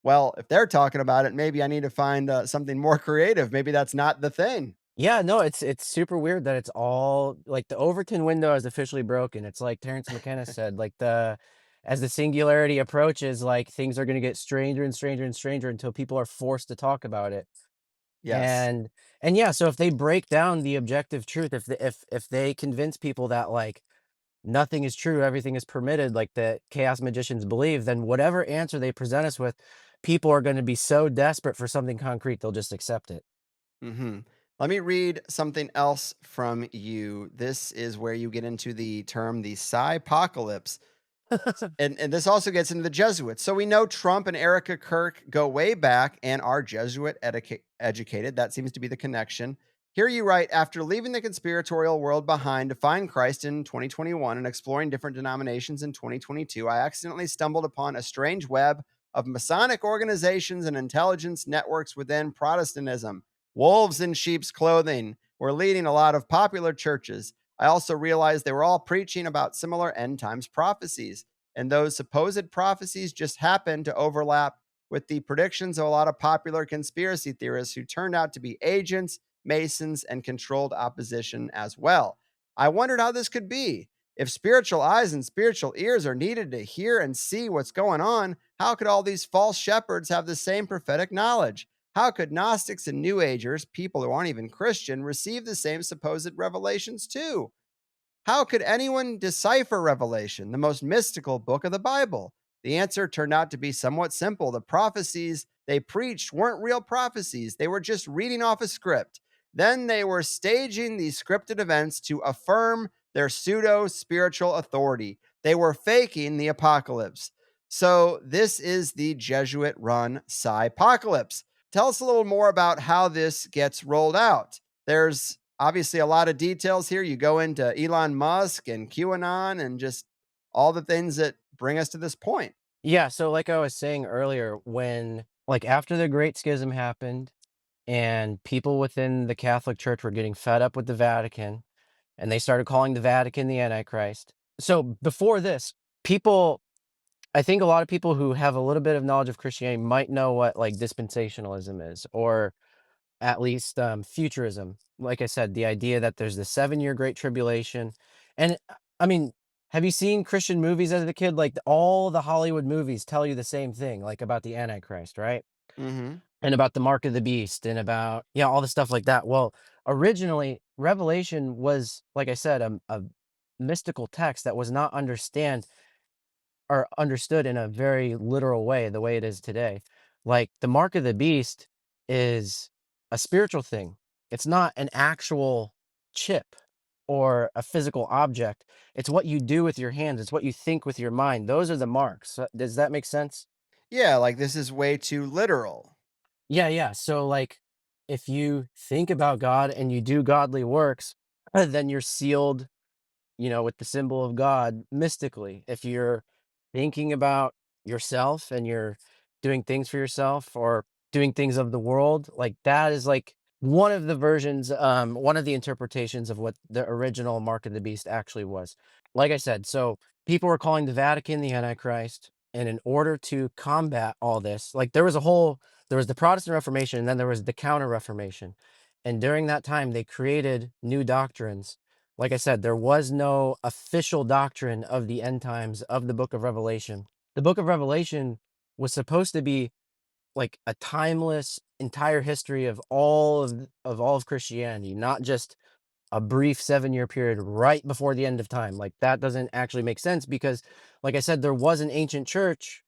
well, if they're talking about it, maybe I need to find something more creative. Maybe that's not the thing. Yeah, no, it's super weird that it's all like the Overton window is officially broken. It's like Terrence McKenna said, like as the singularity approaches, like things are going to get stranger and stranger and stranger until people are forced to talk about it. Yes. And yeah, so if they break down the objective truth, if they convince people that like nothing is true, everything is permitted, like the chaos magicians believe, then whatever answer they present us with, people are going to be so desperate for something concrete, they'll just accept it. Let me read something else from you. This is where you get into the term the Psypocalypse. And this also gets into the Jesuits. So we know Trump and Erica Kirk go way back and are Jesuit educated. That seems to be the connection. Here you write, after leaving the conspiratorial world behind to find Christ in 2021 and exploring different denominations in 2022, I accidentally stumbled upon a strange web of Masonic organizations and intelligence networks within Protestantism. Wolves in sheep's clothing were leading a lot of popular churches. I also realized they were all preaching about similar end times prophecies. And those supposed prophecies just happened to overlap with the predictions of a lot of popular conspiracy theorists who turned out to be agents, masons, and controlled opposition as well. I wondered how this could be. If spiritual eyes and spiritual ears are needed to hear and see what's going on, how could all these false shepherds have the same prophetic knowledge? How could Gnostics and New Agers, people who aren't even Christian, receive the same supposed revelations too? How could anyone decipher Revelation, the most mystical book of the Bible? The answer turned out to be somewhat simple. The prophecies they preached weren't real prophecies, they were just reading off a script. Then they were staging these scripted events to affirm their pseudo spiritual authority. They were faking the apocalypse. So, this is the Jesuit run Psypocalypse. Tell us a little more about how this gets rolled out. There's obviously a lot of details here. You go into Elon Musk and QAnon and just all the things that bring us to this point. Yeah, so like I was saying earlier, when like after the Great Schism happened and people within the Catholic Church were getting fed up with the Vatican and they started calling the Vatican the Antichrist. So before this, people, I think a lot of people who have a little bit of knowledge of Christianity might know what like dispensationalism is, or at least futurism. Like I said, the idea that there's the 7 year Great Tribulation. And I mean, have you seen Christian movies as a kid? Like all the Hollywood movies tell you the same thing, like about the Antichrist, right? Hmm. And about the mark of the beast and about, yeah, all the stuff like that. Well, originally, Revelation was, like I said, a mystical text that was not are understood in a very literal way, the way it is today. Like the mark of the beast is a spiritual thing. It's not an actual chip or a physical object. It's what you do with your hands. It's what you think with your mind. Those are the marks. Does that make sense? Yeah, like this is way too literal. Yeah, yeah. So like if you think about God and you do godly works, then you're sealed, with the symbol of God mystically. If you're thinking about yourself and you're doing things for yourself or doing things of the world, like that is like one of the versions, one of the interpretations of what the original Mark of the Beast actually was. Like I said, so people were calling the Vatican the Antichrist. And in order to combat all this, like there was the Protestant Reformation and then there was the Counter Reformation. And during that time, they created new doctrines. Like I said, there was no official doctrine of the end times of the book of Revelation. The book of Revelation was supposed to be like a timeless entire history of all of Christianity, not just a brief 7 year period right before the end of time. Like that doesn't actually make sense because like I said, there was an ancient church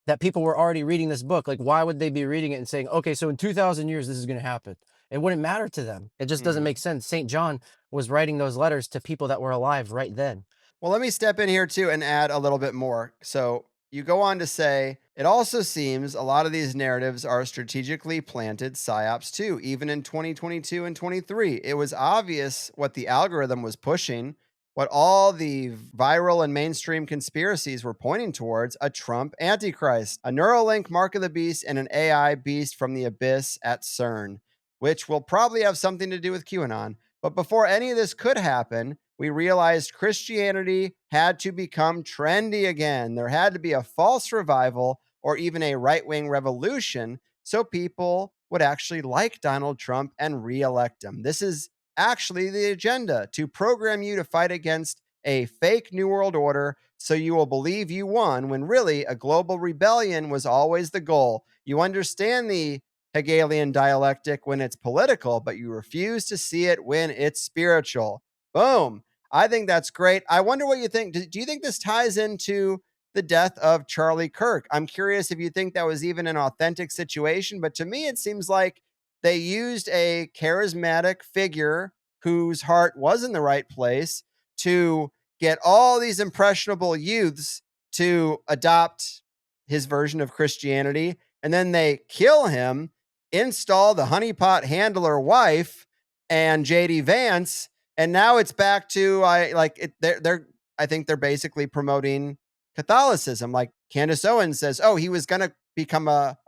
that people were already reading this book. Like, why would they be reading it and saying, okay, so in 2000 years, this is going to happen? It wouldn't matter to them. It just doesn't Mhm. make sense. St. John was writing those letters to people that were alive right then. Well, let me step in here too and add a little bit more. So you go on to say, it also seems a lot of these narratives are strategically planted psyops too, even in 2022 and 23. It was obvious what the algorithm was pushing, what all the viral and mainstream conspiracies were pointing towards: a Trump antichrist, a Neuralink mark of the beast, and an AI beast from the abyss at CERN, which will probably have something to do with QAnon. But before any of this could happen, we realized Christianity had to become trendy again. There had to be a false revival or even a right wing revolution so people would actually like Donald Trump and reelect him. This is actually the agenda: to program you to fight against a fake New World Order so you will believe you won when really a global rebellion was always the goal. You understand the Hegelian dialectic when it's political, but you refuse to see it when it's spiritual. Boom. I think that's great. I wonder what you think. Do you think this ties into the death of Charlie Kirk? I'm curious if you think that was even an authentic situation, but to me, it seems like they used a charismatic figure whose heart was in the right place to get all these impressionable youths to adopt his version of Christianity. And then they kill him, install the honeypot handler wife and JD Vance, and now it's back to I like it. I think they're basically promoting Catholicism. Like Candace Owens says, "Oh, he was going to become a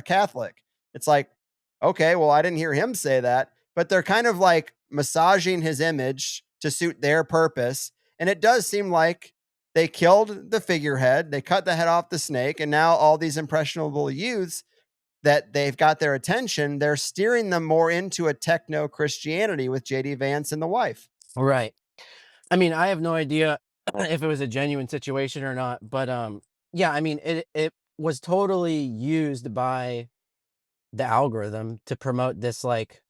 Catholic." It's like, okay, well, I didn't hear him say that, but they're kind of like massaging his image to suit their purpose. And it does seem like they killed the figurehead, they cut the head off the snake, and now all these impressionable youths that they've got their attention, they're steering them more into a techno Christianity with JD Vance and the wife. Right. I mean, I have no idea if it was a genuine situation or not, but yeah, I mean, it was totally used by the algorithm to promote this like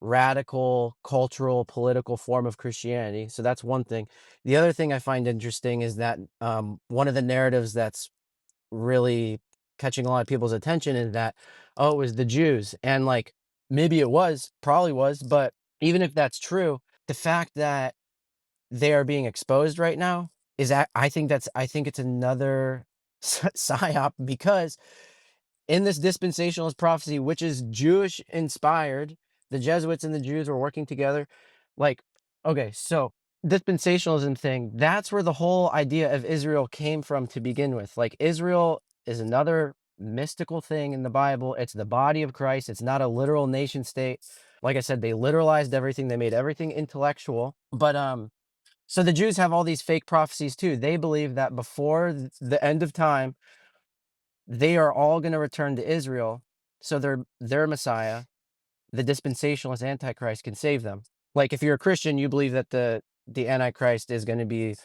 radical cultural political form of Christianity. So that's one thing. The other thing I find interesting is that one of the narratives that's really catching a lot of people's attention is that, oh, it was the Jews. And like maybe it was, probably was, but even if that's true, the fact that they are being exposed right now is that I think it's another psyop, because in this dispensationalist prophecy, which is Jewish inspired, the Jesuits and the Jews were working together. Like, okay, so dispensationalism thing, that's where the whole idea of Israel came from to begin with. Like, Israel is another mystical thing in the Bible. It's the body of Christ. It's not a literal nation state. Like I said, they literalized everything. They made everything intellectual. But so the Jews have all these fake prophecies too. They believe that before the end of time, they are all going to return to Israel, so their Messiah, the dispensationalist Antichrist, can save them. Like if you're a Christian, you believe that the Antichrist is going to be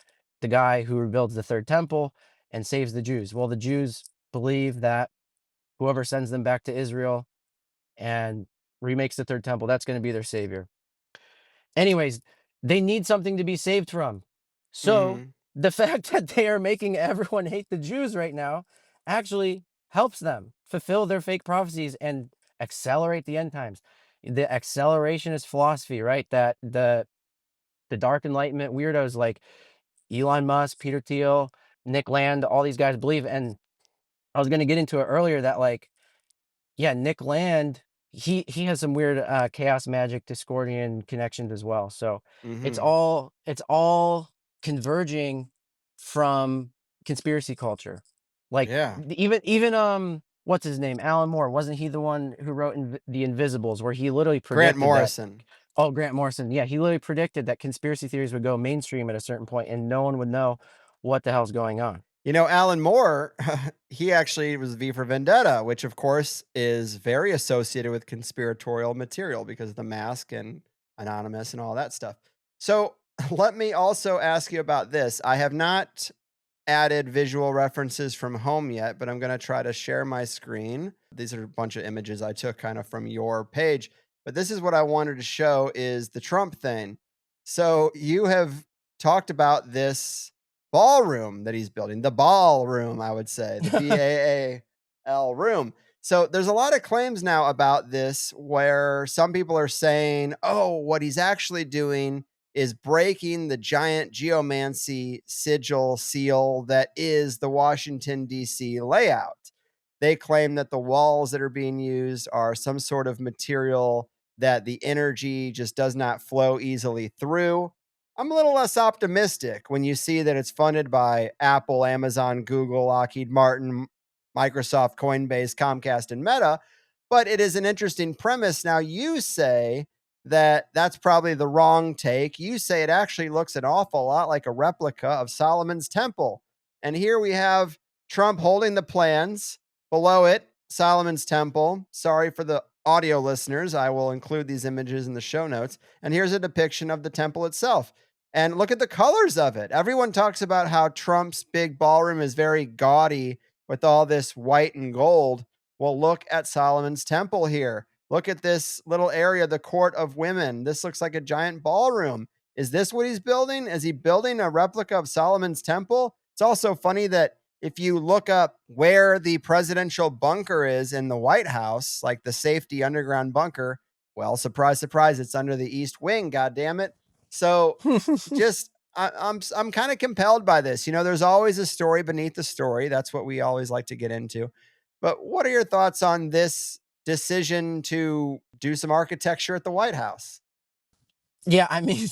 the guy who rebuilds the third temple and saves the Jews. Well, the Jews believe that whoever sends them back to Israel and remakes the third temple, that's going to be their savior. Anyways, they need something to be saved from. So Mhm. the fact that they are making everyone hate the Jews right now actually helps them fulfill their fake prophecies and accelerate the end times. The accelerationist philosophy, right? That the dark enlightenment weirdos like Elon Musk, Peter Thiel, Nick Land, all these guys believe. And I was going to get into it earlier that like, yeah, Nick Land, he has some weird chaos magic Discordian connections as well. So Mhm. it's all converging from conspiracy culture. Like Yeah. even what's his name? Alan Moore, wasn't he the one who wrote The Invisibles, where he literally Grant predicted that? Morrison. Oh, Grant Morrison. Yeah, he literally predicted that conspiracy theories would go mainstream at a certain point and no one would know what the hell's going on. You know, Alan Moore, he actually was V for Vendetta, which of course is very associated with conspiratorial material because of the mask and Anonymous and all that stuff. So let me also ask you about this. I have not added visual references from home yet, but I'm going to try to share my screen. These are a bunch of images I took kind of from your page, but this is what I wanted to show is the Trump thing. So you have talked about this ballroom that he's building, the ballroom, I would say, the BAAL room. So there's a lot of claims now about this where some people are saying, oh, what he's actually doing is breaking the giant geomancy sigil seal that is the Washington, D.C. layout. They claim that the walls that are being used are some sort of material that the energy just does not flow easily through. I'm a little less optimistic when you see that it's funded by Apple, Amazon, Google, Lockheed Martin, Microsoft, Coinbase, Comcast, and Meta. But it is an interesting premise. Now, you say that that's probably the wrong take. You say it actually looks an awful lot like a replica of Solomon's temple. And here we have Trump holding the plans. Below it, Solomon's temple. Sorry for the audio listeners. I will include these images in the show notes. And here's a depiction of the temple itself. And look at the colors of it. Everyone talks about how Trump's big ballroom is very gaudy with all this white and gold. Well, look at Solomon's temple here. Look at this little area, the court of women. This looks like a giant ballroom. Is this what he's building? Is he building a replica of Solomon's temple? It's also funny that if you look up where the presidential bunker is in the White House, like the safety underground bunker, well, surprise, surprise, it's under the East Wing. God damn it! So, just I'm kind of compelled by this. You know, there's always a story beneath the story. That's what we always like to get into. But what are your thoughts on this decision to do some architecture at the White House? Yeah, I mean,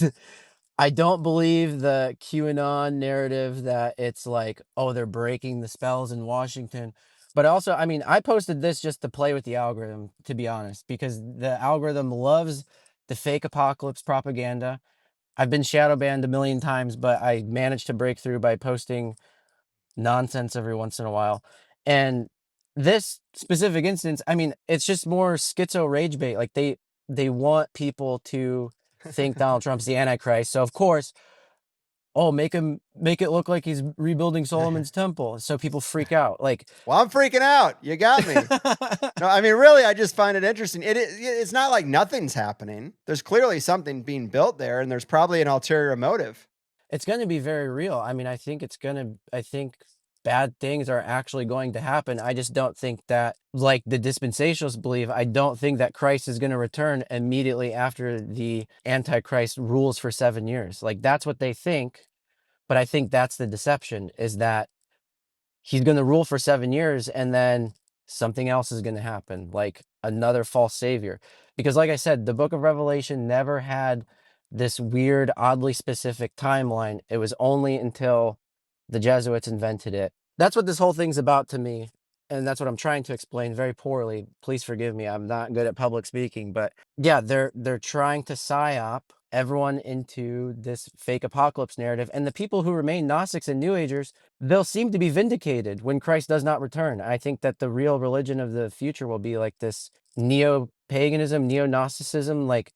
I don't believe the QAnon narrative that it's like, oh, they're breaking the spells in Washington. But also, I mean, I posted this just to play with the algorithm, to be honest, because the algorithm loves the fake apocalypse propaganda. I've been shadow banned a million times, but I managed to break through by posting nonsense every once in a while. And this specific instance, I mean, it's just more schizo rage bait. Like they want people to think Donald Trump's the Antichrist. So of course, oh, make it look like he's rebuilding Solomon's temple. So people freak out. Like Well, I'm freaking out. You got me. No, I mean, really, I just find it interesting. It's not like nothing's happening. There's clearly something being built there, and there's probably an ulterior motive. it's going to be very real. I mean, I think bad things are actually going to happen. I just don't think that, like the dispensationalists believe, I don't think that Christ is going to return immediately after the Antichrist rules for 7 years. Like that's what they think. But I think that's the deception, is that he's going to rule for 7 years and then something else is going to happen, like another false savior. Because like I said, the book of Revelation never had this weird, oddly specific timeline. It was only until the Jesuits invented it. That's what this whole thing's about to me. And that's what I'm trying to explain very poorly. Please forgive me. I'm not good at public speaking, but yeah, they're trying to psyop everyone into this fake apocalypse narrative. And the people who remain Gnostics and New Agers, they'll seem to be vindicated when Christ does not return. I think that the real religion of the future will be like this neo-paganism, neo-Gnosticism, like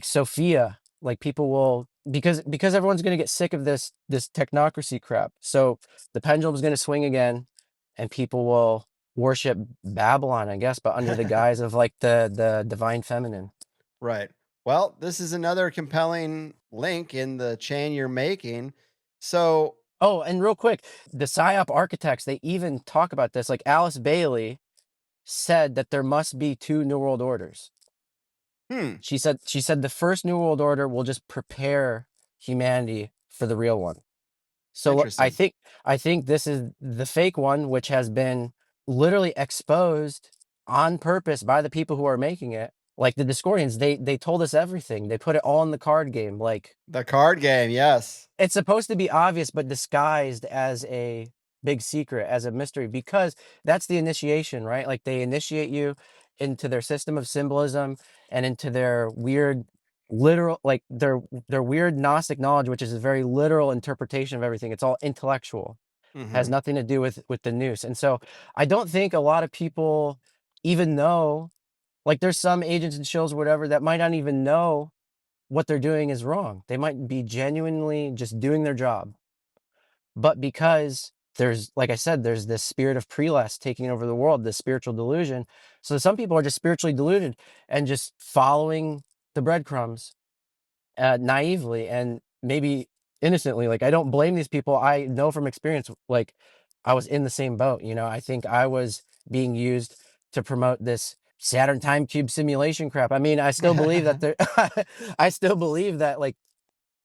Sophia. Like people will, because everyone's going to get sick of this technocracy crap. So the pendulum's going to swing again, and people will worship Babylon, I guess, but under the guise of like the divine feminine. Right. Well, this is another compelling link in the chain you're making. So, Oh, and real quick, the PSYOP architects, they even talk about this. Like Alice Bailey said that there must be 2 New World Orders. She said the first New World Order will just prepare humanity for the real one. So Interesting. I think this is the fake one, which has been literally exposed on purpose by the people who are making it. Like the Discordians, they told us everything. They put it all in the card game. Like The card game, yes. it's supposed to be obvious, but disguised as a big secret, as a mystery, because that's the initiation, right? Like they initiate you into their system of symbolism and into their weird literal, like their weird Gnostic knowledge, which is a very literal interpretation of everything. It's all intellectual, has Hmm. nothing to do with the nous. And so I don't think a lot of people even know, like there's some agents and shills or whatever that might not even know what they're doing is wrong. They might be genuinely just doing their job. But because there's, like I said, there's this spirit of prelest taking over the world, this spiritual delusion. So some people are just spiritually deluded and just following the breadcrumbs naively and maybe innocently. Like I don't blame these people. I know from experience, like I was in the same boat. You know, I think I was being used to promote this Saturn time cube simulation crap. I mean, I still believe that there, I still believe that like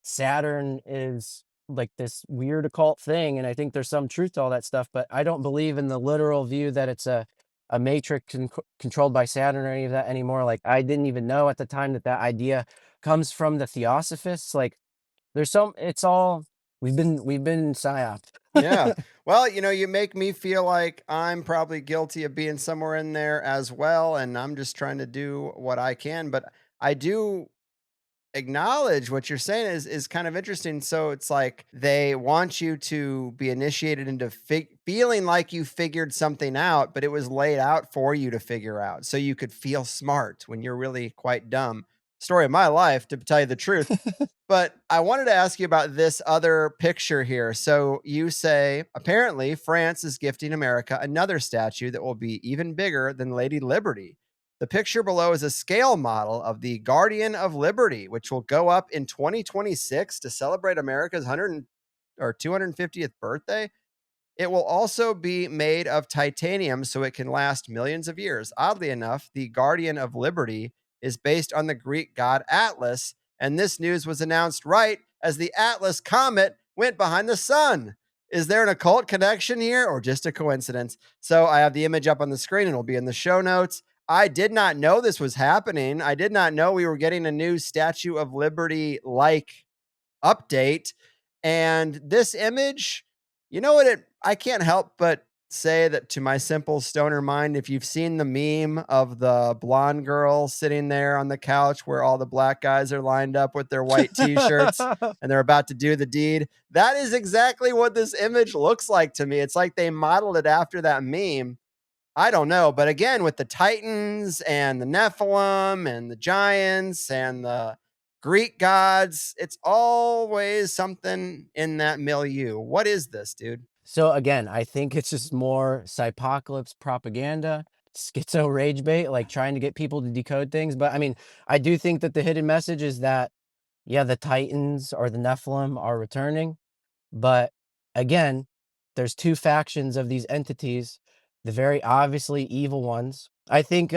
Saturn is like this weird occult thing, and I think there's some truth to all that stuff, but I don't believe in the literal view that it's a matrix controlled by Saturn or any of that anymore. Like I didn't even know at the time that idea comes from the Theosophists. Like there's it's all we've been psyoped. Yeah. Well, you make me feel like I'm probably guilty of being somewhere in there as well. And I'm just trying to do what I can. But I do acknowledge what you're saying is kind of interesting. So it's like they want you to be initiated into feeling like you figured something out, but it was laid out for you to figure out so you could feel smart when you're really quite dumb. Story of my life, to tell you the truth. But I wanted to ask you about this other picture here. So you say apparently France is gifting America another statue that will be even bigger than Lady Liberty. The picture below is a scale model of the Guardian of Liberty, which will go up in 2026 to celebrate America's 100 or 250th birthday. It will also be made of titanium so it can last millions of years. Oddly enough, the Guardian of Liberty is based on the Greek god Atlas, and this news was announced right as the Atlas comet went behind the sun. Is there an occult connection here or just a coincidence? So I have the image up on the screen and it'll be in the show notes. I did not know this was happening. I did not know we were getting a new Statue of Liberty like update. And this image, you know what I can't help but say that to my simple stoner mind, if you've seen the meme of the blonde girl sitting there on the couch where all the black guys are lined up with their white t-shirts and they're about to do the deed, that is exactly what this image looks like to me. It's like they modeled it after that meme. I don't know, but again, with the Titans and the Nephilim and the giants and the Greek gods, it's always something in that milieu. What is this, dude? So again, I think it's just more Psypocalypse propaganda, schizo rage bait, like trying to get people to decode things. But I mean, I do think that the hidden message is that, yeah, the Titans or the Nephilim are returning. But again, there's two factions of these entities, the very obviously evil ones. I think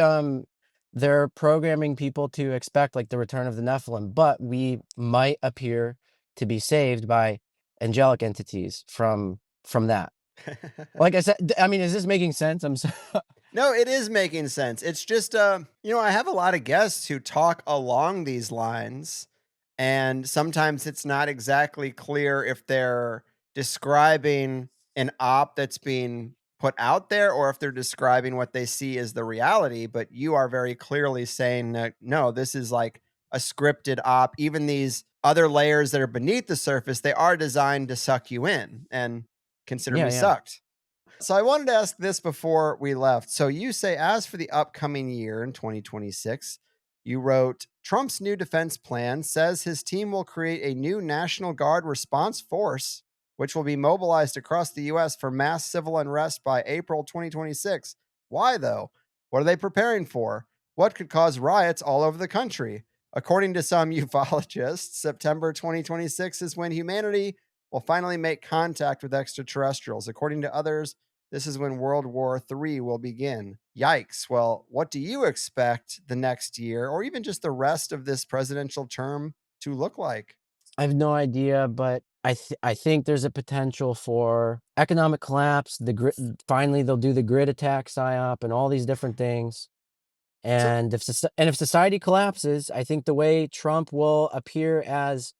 they're programming people to expect like the return of the Nephilim, but we might appear to be saved by angelic entities from that. Like I said, I mean, is this making sense? I'm so No, it is making sense. It's just, I have a lot of guests who talk along these lines, and sometimes it's not exactly clear if they're describing an op that's being put out there or if they're describing what they see as the reality. But you are very clearly saying that no, this is like a scripted op. Even these other layers that are beneath the surface, they are designed to suck you in. And consider yeah, me yeah. sucked. So I wanted to ask this before we left. So you say, as for the upcoming year in 2026, you wrote Trump's new defense plan says his team will create a new National Guard response force, which will be mobilized across the U.S. for mass civil unrest by April 2026. Why, though? What are they preparing for? What could cause riots all over the country? According to some ufologists, September 2026 is when humanity will finally make contact with extraterrestrials. According to others, this is when World War III will begin. Yikes. Well, what do you expect the next year or even just the rest of this presidential term to look like? I have no idea, but I think there's a potential for economic collapse. Finally they'll do the grid attack psyop and all these different things. So, And if society collapses, I think the way Trump will appear as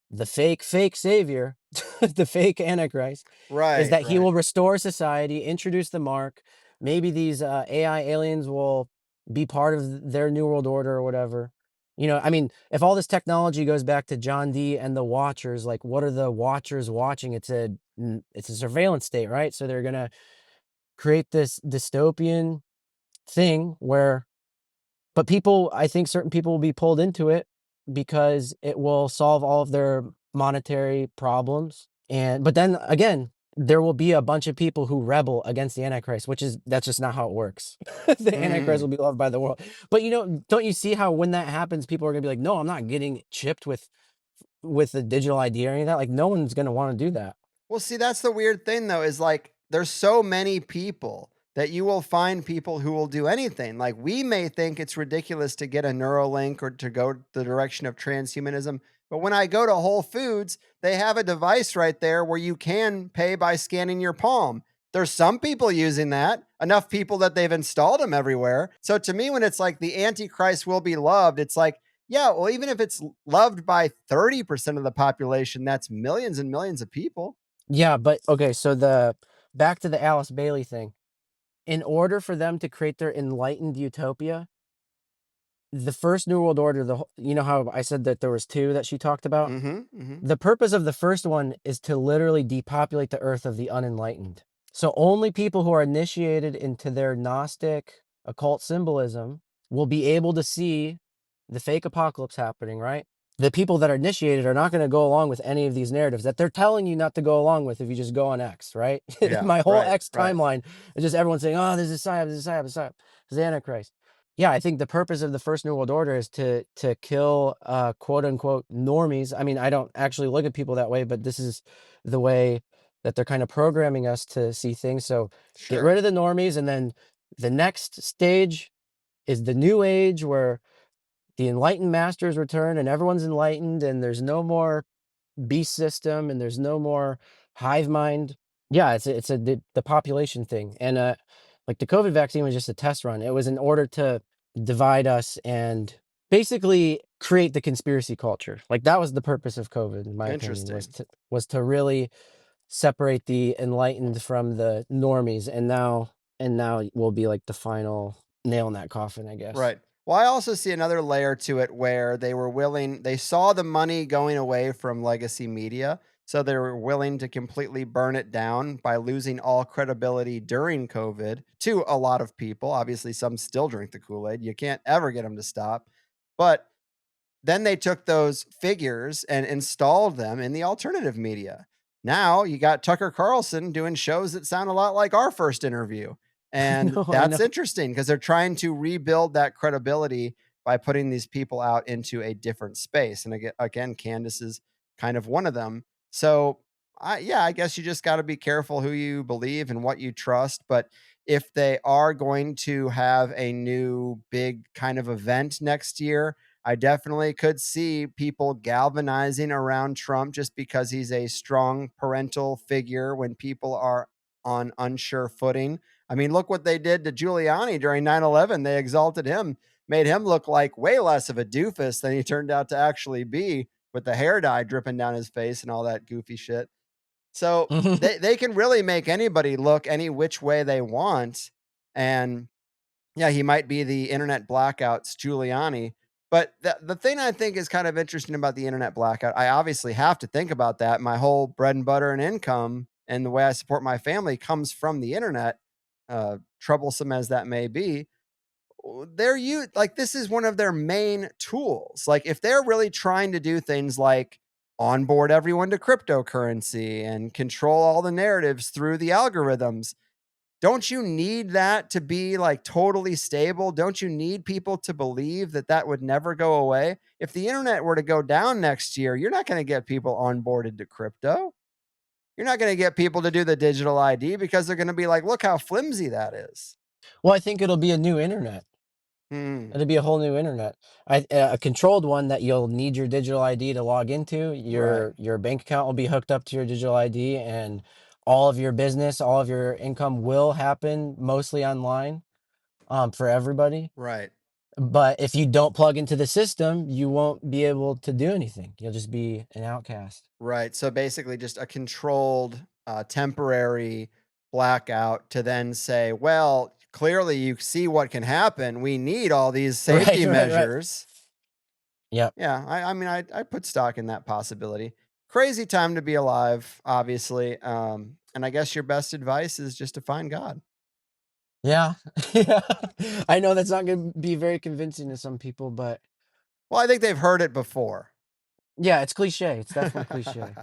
the fake savior, the fake antichrist, is right, that he right. will restore society, introduce the mark. Maybe these AI aliens will be part of their new world order or whatever. I mean, if all this technology goes back to John D and the Watchers, like what are the Watchers watching? It's a surveillance state, right? So they're gonna create this dystopian thing where but I think certain people will be pulled into it because it will solve all of their monetary problems. But then again, there will be a bunch of people who rebel against the Antichrist, that's just not how it works. The Antichrist will Mm. be loved by the world. But don't you see how when that happens, people are gonna be like, no, I'm not getting chipped with the digital ID or any of that. Like no one's gonna want to do that. Well, see, that's the weird thing though, is like there's so many people that you will find people who will do anything. Like we may think it's ridiculous to get a Neuralink or to go the direction of transhumanism, but when I go to Whole Foods, they have a device right there where you can pay by scanning your palm. There's some people using that, enough people that they've installed them everywhere. So to me, when it's like the Antichrist will be loved, it's like, yeah, well, even if it's loved by 30% of the population, that's millions and millions of people. Yeah, but okay, so the back to the Alice Bailey thing. In order for them to create their enlightened utopia, the first New World Order, you know how I said that there was two that she talked about? Mhm, mhm. The purpose of the first one is to literally depopulate the earth of the unenlightened. So only people who are initiated into their Gnostic occult symbolism will be able to see the fake apocalypse happening, right? The people that are initiated are not going to go along with any of these narratives that they're telling you not to go along with if you just go on X, right? Yeah, My whole right, X right. timeline is just everyone saying, oh, this is Psyop, this is Psyop, this is Psyop, this is Antichrist. Yeah, I think the purpose of the first New World Order is to kill quote unquote normies. I mean, I don't actually look at people that way, but this is the way that they're kind of programming us to see things. So get Sure. rid of the normies, and then the next stage is the new age where the enlightened masters return and everyone's enlightened and there's no more beast system and there's no more hive mind. Yeah, the population thing. And like the COVID vaccine was just a test run. It was in order to divide us and basically create the conspiracy culture. Like that was the purpose of COVID, in my opinion, Interesting. was to really separate the enlightened from the normies, and now will be like the final nail in that coffin, I guess. Right. Well, I also see another layer to it where they saw the money going away from legacy media. So they were willing to completely burn it down by losing all credibility during COVID to a lot of people. Obviously, some still drink the Kool Aid. You can't ever get them to stop. But then they took those figures and installed them in the alternative media. Now you got Tucker Carlson doing shows that sound a lot like our first interview. And I know. that's interesting because they're trying to rebuild that credibility by putting these people out into a different space. And again, Candace is kind of one of them. So, I guess you just got to be careful who you believe and what you trust. But if they are going to have a new big kind of event next year, I definitely could see people galvanizing around Trump just because he's a strong parental figure when people are on unsure footing. I mean, look what they did to Giuliani during 9/11. They exalted him, made him look like way less of a doofus than he turned out to actually be with the hair dye dripping down his face and all that goofy shit. So they can really make anybody look any which way they want. And yeah, he might be the internet blackouts Giuliani. But the thing I think is kind of interesting about the internet blackout, I obviously have to think about that. My whole bread and butter and income and the way I support my family comes from the internet, troublesome as that may be. This is one of their main tools. Like if they're really trying to do things like onboard everyone to cryptocurrency and control all the narratives through the algorithms, don't you need that to be like totally stable? Don't you need people to believe that that would never go away? If the internet were to go down next year, you're not going to get people onboarded to crypto. You're not going to get people to do the digital ID because they're going to be like, look how flimsy that is. Well, I think it'll be a new internet. Hmm. It'll be a whole new internet. A controlled one that you'll need your digital ID to log into. Right. Your bank account will be hooked up to your digital ID, and all of your business, all of your income will happen mostly online, for everybody. Right. But if you don't plug into the system, you won't be able to do anything. You'll just be an outcast. Right. So basically, just a controlled, temporary blackout to then say, well, clearly you see what can happen. We need all these safety Right. measures. Yep. Yeah. I mean, I put stock in that possibility. Crazy time to be alive, obviously. And I guess your best advice is just to find God. Yeah. Yeah. I know that's not gonna be very convincing to some people, but Well, I think they've heard it before. yeah, it's cliche. It's definitely cliche.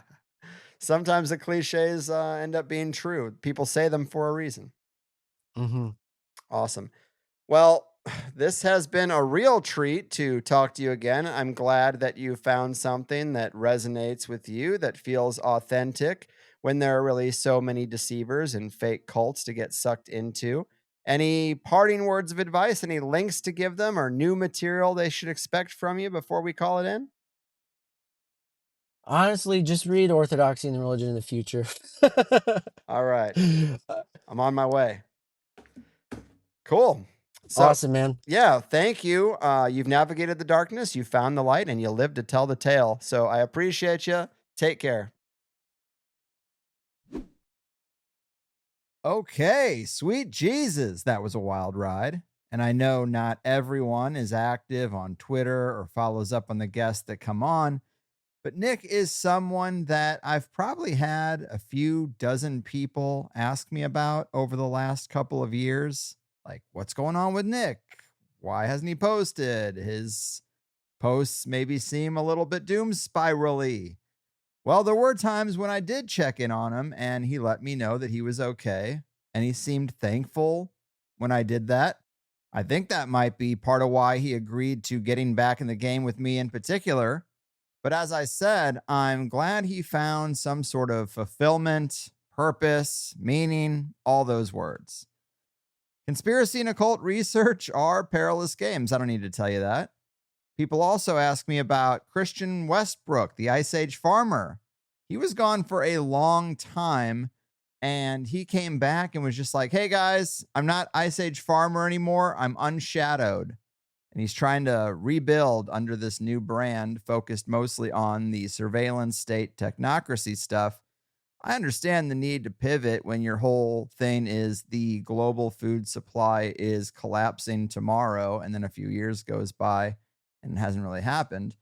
Sometimes the cliches end up being true. People say them for a reason. Mhm. Awesome. Well, this has been a real treat to talk to you again. I'm glad that you found something that resonates with you, that feels authentic when there are really so many deceivers and fake cults to get sucked into. Any parting words of advice, any links to give them, or new material they should expect from you before we call it in? Honestly, just read Orthodoxy and Religion in the Future. All right. I'm on my way. Cool. So, Awesome, man. yeah, thank you. You've navigated the darkness, you found the light, and you lived to tell the tale. So I appreciate you. Take care. Okay, sweet Jesus. That was a wild ride. And I know not everyone is active on Twitter or follows up on the guests that come on, but Nick is someone that I've probably had a few dozen people ask me about over the last couple of years. Like, what's going on with Nick? Why hasn't he posted? His posts maybe seem a little bit doom spirally. Well, there were times when I did check in on him and he let me know that he was okay. And he seemed thankful when I did that. I think that might be part of why he agreed to getting back in the game with me in particular. But as I said, I'm glad he found some sort of fulfillment, purpose, meaning, all those words. Conspiracy and occult research are perilous games. I don't need to tell you that. People also ask me about Christian Westbrook, the Ice Age farmer. He was gone for a long time, and he came back and was just like, hey guys, I'm not Ice Age farmer anymore. I'm unshadowed. And he's trying to rebuild under this new brand focused mostly on the surveillance state technocracy stuff. I understand the need to pivot when your whole thing is the global food supply is collapsing tomorrow, and then a few years goes by and it hasn't really happened.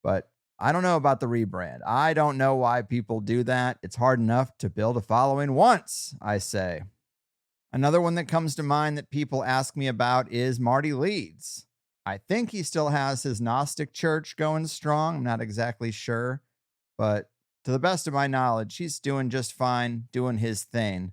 But I don't know about the rebrand. I don't know why people do that. It's hard enough to build a following once, I say. Another one that comes to mind that people ask me about is Marty Leeds. I think he still has his Gnostic church going strong. I'm not exactly sure, but to the best of my knowledge, he's doing just fine, doing his thing.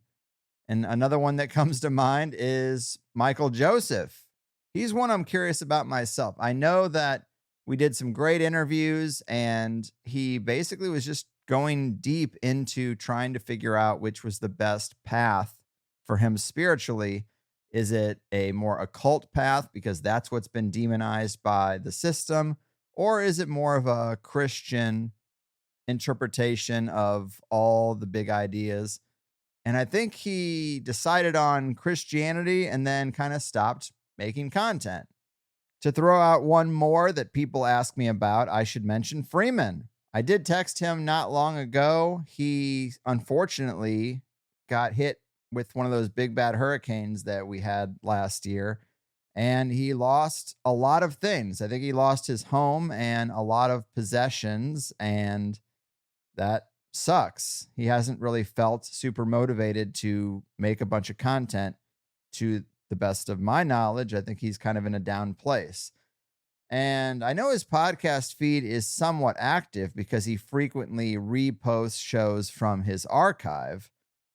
And another one that comes to mind is Michael Joseph. He's one I'm curious about myself. I know that we did some great interviews, and he basically was just going deep into trying to figure out which was the best path for him spiritually. Is it a more occult path because that's what's been demonized by the system? Or is it more of a Christian interpretation of all the big ideas? And I think he decided on Christianity and then kind of stopped making content. To throw out one more that people ask me about, I should mention Freeman. I did text him not long ago. He unfortunately got hit with one of those big bad hurricanes that we had last year, and he lost a lot of things. I think he lost his home and a lot of possessions, and that sucks. He hasn't really felt super motivated to make a bunch of content. To the best of my knowledge, I think he's kind of in a down place. And I know his podcast feed is somewhat active because he frequently reposts shows from his archive,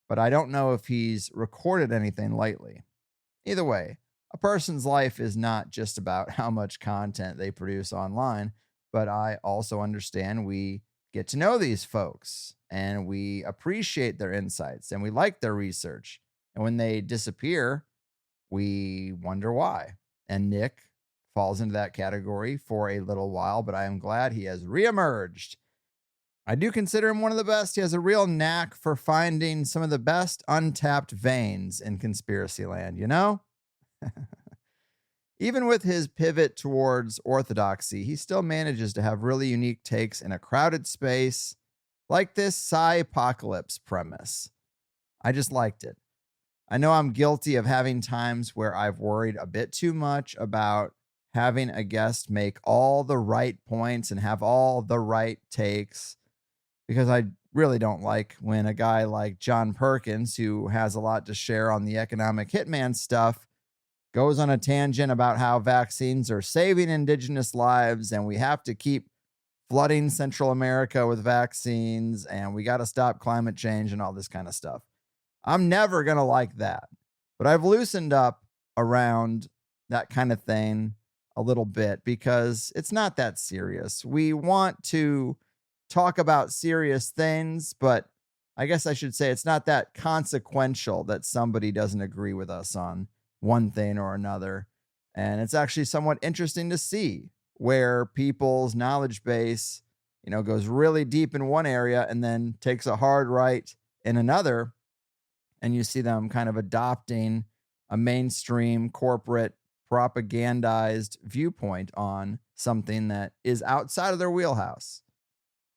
but I don't know if he's recorded anything lately. Either way, a person's life is not just about how much content they produce online, but I also understand we get to know these folks and we appreciate their insights and we like their research. And when they disappear, we wonder why. And Nick falls into that category for a little while, but I am glad he has reemerged. I do consider him one of the best. He has a real knack for finding some of the best untapped veins in conspiracy land, you know? Even with his pivot towards orthodoxy, he still manages to have really unique takes in a crowded space, like this Psypocalypse premise. I just liked it. I know I'm guilty of having times where I've worried a bit too much about having a guest make all the right points and have all the right takes, because I really don't like when a guy like John Perkins, who has a lot to share on the economic hitman stuff, goes on a tangent about how vaccines are saving indigenous lives and we have to keep flooding Central America with vaccines and we got to stop climate change and all this kind of stuff. I'm never going to like that. But I've loosened up around that kind of thing a little bit because it's not that serious. We want to talk about serious things, but I guess I should say it's not that consequential that somebody doesn't agree with us on one thing or another. And it's actually somewhat interesting to see where people's knowledge base, goes really deep in one area and then takes a hard right in another. And you see them kind of adopting a mainstream corporate propagandized viewpoint on something that is outside of their wheelhouse.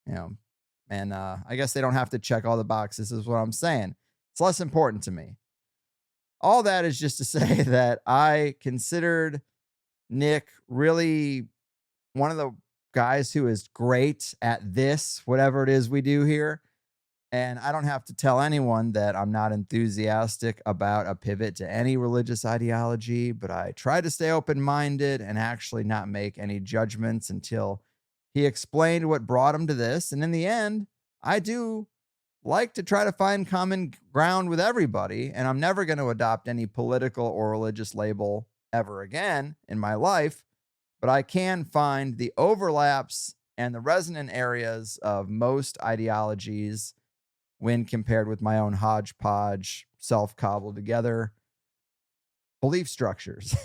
And I guess they don't have to check all the boxes is what I'm saying. It's less important to me. All that is just to say that I considered Nick really one of the guys who is great at this, whatever it is we do here. And I don't have to tell anyone that I'm not enthusiastic about a pivot to any religious ideology, but I try to stay open-minded and actually not make any judgments until he explained what brought him to this. And in the end, I do like to try to find common ground with everybody, and I'm never going to adopt any political or religious label ever again in my life, but I can find the overlaps and the resonant areas of most ideologies when compared with my own hodgepodge, self-cobbled together belief structures.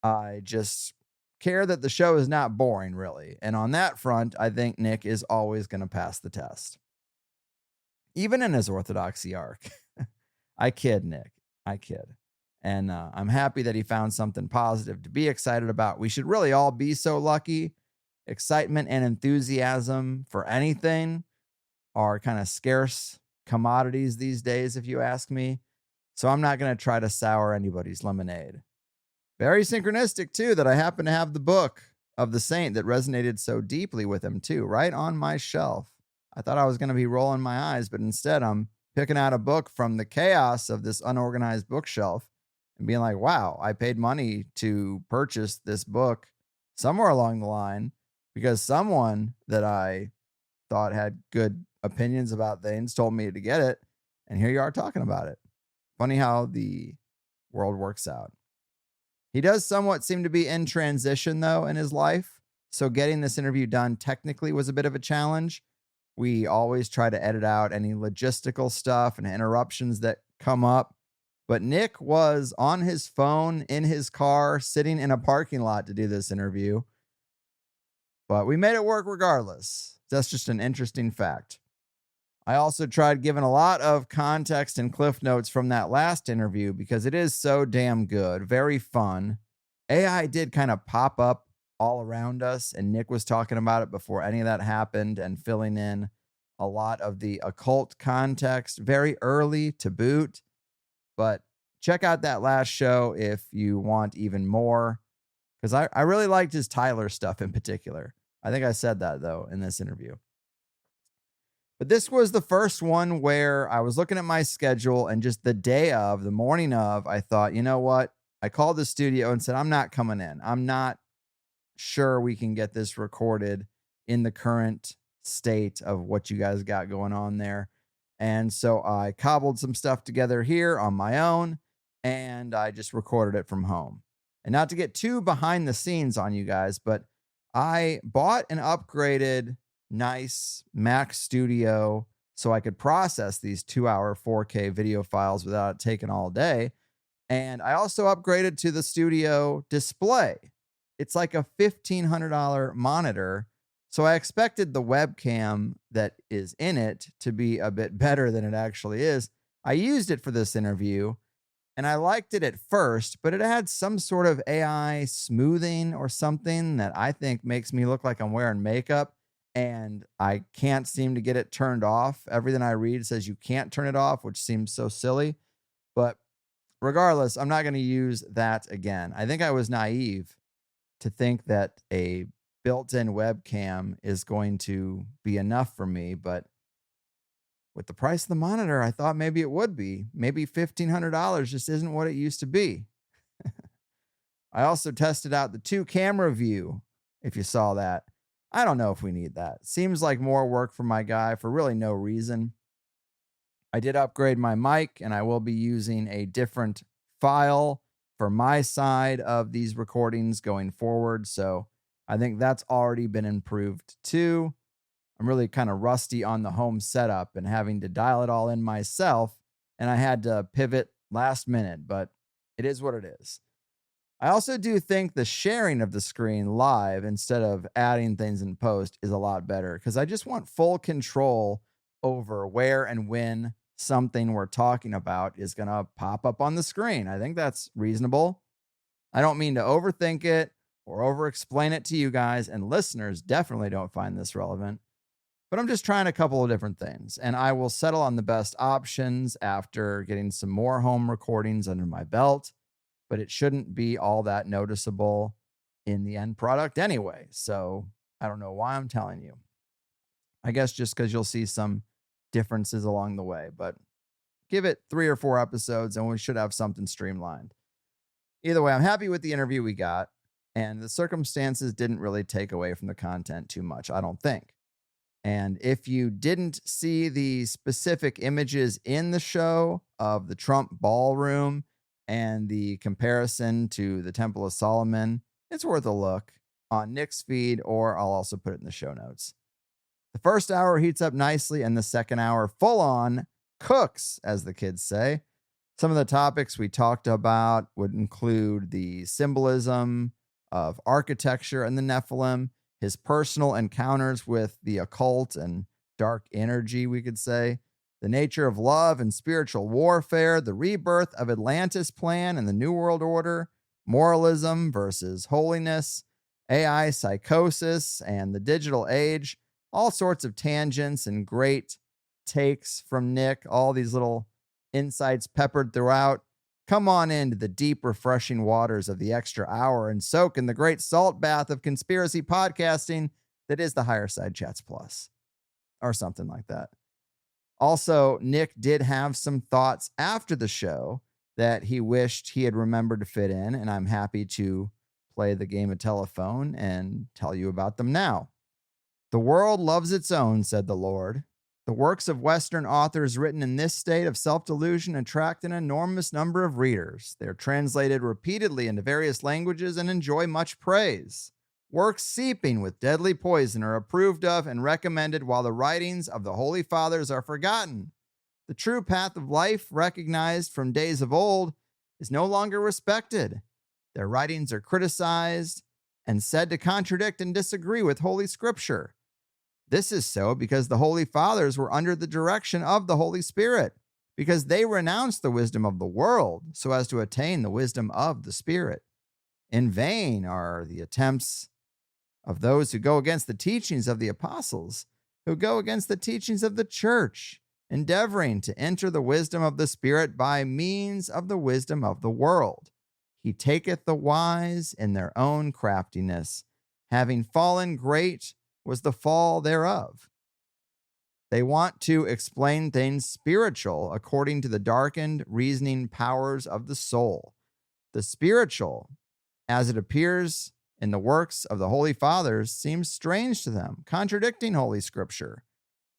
I just care that the show is not boring, really. And on that front, I think Nick is always going to pass the test. Even in his orthodoxy arc. I kid, Nick. I kid. And I'm happy that he found something positive to be excited about. We should really all be so lucky. Excitement and enthusiasm for anything are kind of scarce commodities these days, if you ask me. So I'm not going to try to sour anybody's lemonade. Very synchronistic, too, that I happen to have the book of the saint that resonated so deeply with him, too, right on my shelf. I thought I was going to be rolling my eyes, but instead I'm picking out a book from the chaos of this unorganized bookshelf and being like, wow, I paid money to purchase this book somewhere along the line because someone that I thought had good opinions about things told me to get it. And here you are talking about it. Funny how the world works out. He does somewhat seem to be in transition, though, in his life. So getting this interview done technically was a bit of a challenge. We always try to edit out any logistical stuff and interruptions that come up. But Nick was on his phone in his car, sitting in a parking lot to do this interview. But we made it work regardless. That's just an interesting fact. I also tried giving a lot of context and cliff notes from that last interview because it is so damn good, very fun. AI did kind of pop up all around us, and Nick was talking about it before any of that happened and filling in a lot of the occult context very early to boot. But check out that last show if you want even more, because I really liked his Tyler stuff in particular. I think I said that, though, in this interview. But this was the first one where I was looking at my schedule and just the morning of, I thought, you know what? I called the studio and said, I'm not coming in. I'm not sure we can get this recorded in the current state of what you guys got going on there. And so I cobbled some stuff together here on my own, and I just recorded it from home. And not to get too behind the scenes on you guys, but I bought an upgraded nice Mac Studio so I could process these 2-hour 4K video files without it taking all day. And I also upgraded to the studio display. It's like a $1,500 monitor. So I expected the webcam that is in it to be a bit better than it actually is. I used it for this interview and I liked it at first, but it had some sort of AI smoothing or something that I think makes me look like I'm wearing makeup. And I can't seem to get it turned off. Everything I read says you can't turn it off, which seems so silly. But regardless, I'm not going to use that again. I think I was naive to think that a built-in webcam is going to be enough for me. But with the price of the monitor, I thought maybe it would be. Maybe $1,500 just isn't what it used to be. I also tested out the 2-camera view, if you saw that. I don't know if we need that. Seems like more work for my guy for really no reason. I did upgrade my mic, and I will be using a different file for my side of these recordings going forward. So I think that's already been improved too. I'm really kind of rusty on the home setup and having to dial it all in myself. And I had to pivot last minute, but it is what it is. I also do think the sharing of the screen live instead of adding things in post is a lot better because I just want full control over where and when something we're talking about is going to pop up on the screen. I think that's reasonable. I don't mean to overthink it or over-explain it to you guys, and listeners definitely don't find this relevant. But I'm just trying a couple of different things, and I will settle on the best options after getting some more home recordings under my belt. But it shouldn't be all that noticeable in the end product anyway. So I don't know why I'm telling you. I guess just because you'll see some differences along the way. But give it 3 or 4 episodes and we should have something streamlined. Either way, I'm happy with the interview we got. And the circumstances didn't really take away from the content too much, I don't think. And if you didn't see the specific images in the show of the Trump ballroom and the comparison to the Temple of Solomon, it's worth a look on Nick's feed, or I'll also put it in the show notes. The first hour heats up nicely, and the second hour full on cooks, as the kids say. Some of the topics we talked about would include the symbolism of architecture and the Nephilim, his personal encounters with the occult and dark energy, we could say, the nature of love and spiritual warfare, the rebirth of Atlantis plan and the New World Order, moralism versus holiness, AI psychosis and the digital age, all sorts of tangents and great takes from Nick, all these little insights peppered throughout. Come on into the deep, refreshing waters of the extra hour and soak in the great salt bath of conspiracy podcasting that is the Higher Side Chats Plus, or something like that. Also, Nick did have some thoughts after the show that he wished he had remembered to fit in, and I'm happy to play the game of telephone and tell you about them now. The world loves its own, said the Lord. The works of Western authors written in this state of self-delusion attract an enormous number of readers. They are translated repeatedly into various languages and enjoy much praise. Works seeping with deadly poison are approved of and recommended, while the writings of the Holy Fathers are forgotten. The true path of life, recognized from days of old, is no longer respected. Their writings are criticized and said to contradict and disagree with Holy Scripture. This is so because the Holy Fathers were under the direction of the Holy Spirit, because they renounced the wisdom of the world so as to attain the wisdom of the Spirit. In vain are the attempts of those who go against the teachings of the apostles, who go against the teachings of the church, endeavoring to enter the wisdom of the Spirit by means of the wisdom of the world. He taketh the wise in their own craftiness. Having fallen, great was the fall thereof. They want to explain things spiritual according to the darkened reasoning powers of the soul. The spiritual, as it appears in the works of the Holy Fathers, seems strange to them, contradicting Holy Scripture.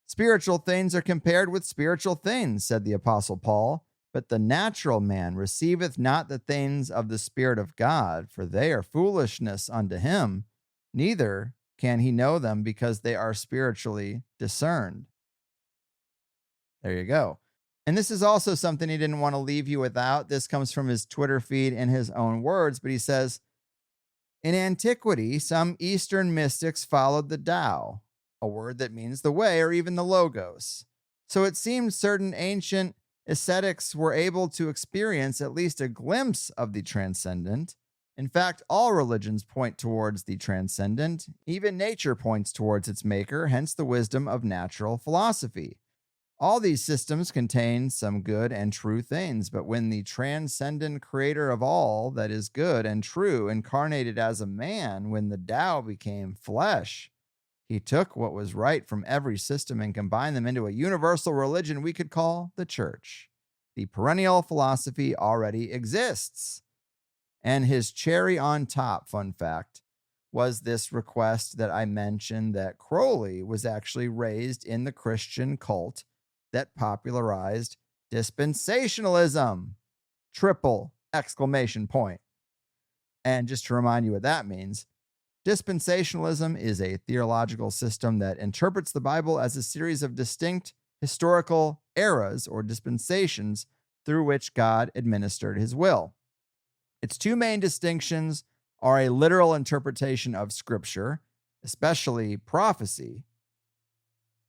Spiritual things are compared with spiritual things, said the Apostle Paul, but the natural man receiveth not the things of the Spirit of God, for they are foolishness unto him, neither can he know them because they are spiritually discerned. There you go. And this is also something he didn't want to leave you without. This comes from his Twitter feed in his own words, but he says, in antiquity, some Eastern mystics followed the Tao, a word that means the way or even the logos. So it seems certain ancient ascetics were able to experience at least a glimpse of the transcendent. In fact, all religions point towards the transcendent. Even nature points towards its maker, hence the wisdom of natural philosophy. All these systems contain some good and true things, but when the transcendent creator of all that is good and true incarnated as a man, when the Tao became flesh, he took what was right from every system and combined them into a universal religion we could call the church. The perennial philosophy already exists. And his cherry on top, fun fact, was this request that I mentioned that Crowley was actually raised in the Christian cult that popularized dispensationalism. Triple exclamation point. And just to remind you what that means, dispensationalism is a theological system that interprets the Bible as a series of distinct historical eras or dispensations through which God administered his will. Its two main distinctions are a literal interpretation of Scripture, especially prophecy,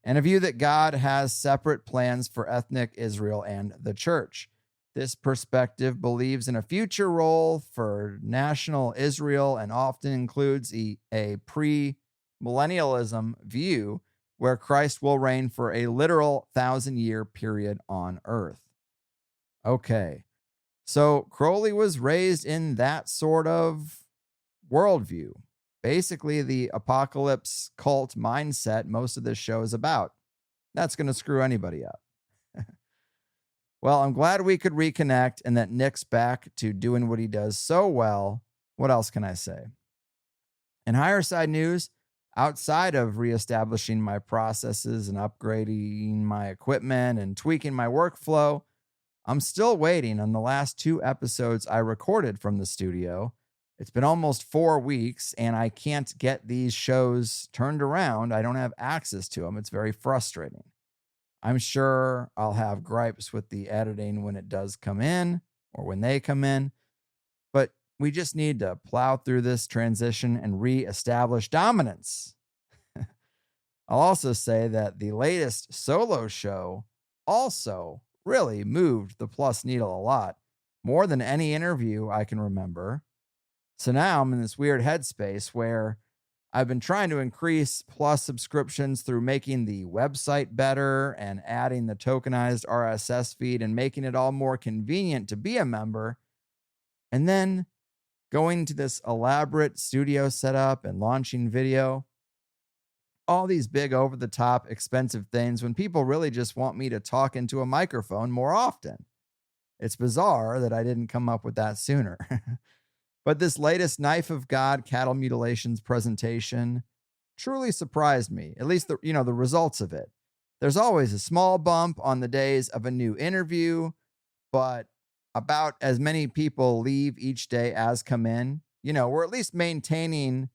and a view that God has separate plans for ethnic Israel and the church. This perspective believes in a future role for national Israel and often includes a pre-millennialism view where Christ will reign for a literal 1,000-year period on earth. Okay. So Crowley was raised in that sort of worldview. Basically, the apocalypse cult mindset most of this show is about. That's going to screw anybody up. Well, I'm glad we could reconnect and that Nick's back to doing what he does so well. What else can I say? In higher side news, outside of reestablishing my processes and upgrading my equipment and tweaking my workflow, I'm still waiting on the last 2 episodes I recorded from the studio. It's been almost 4 weeks, and I can't get these shows turned around. I don't have access to them. It's very frustrating. I'm sure I'll have gripes with the editing when it does come in or when they come in, but we just need to plow through this transition and reestablish dominance. I'll also say that the latest solo show also really moved the plus needle a lot, more than any interview I can remember. So now I'm in this weird headspace where I've been trying to increase Plus subscriptions through making the website better and adding the tokenized RSS feed and making it all more convenient to be a member. And then going to this elaborate studio setup and launching video. All these big over-the-top expensive things when people really just want me to talk into a microphone more often. It's bizarre that I didn't come up with that sooner. But this latest Knife of God cattle mutilations presentation truly surprised me, at least the results of it. There's always a small bump on the days of a new interview, but about as many people leave each day as come in. We're at least maintaining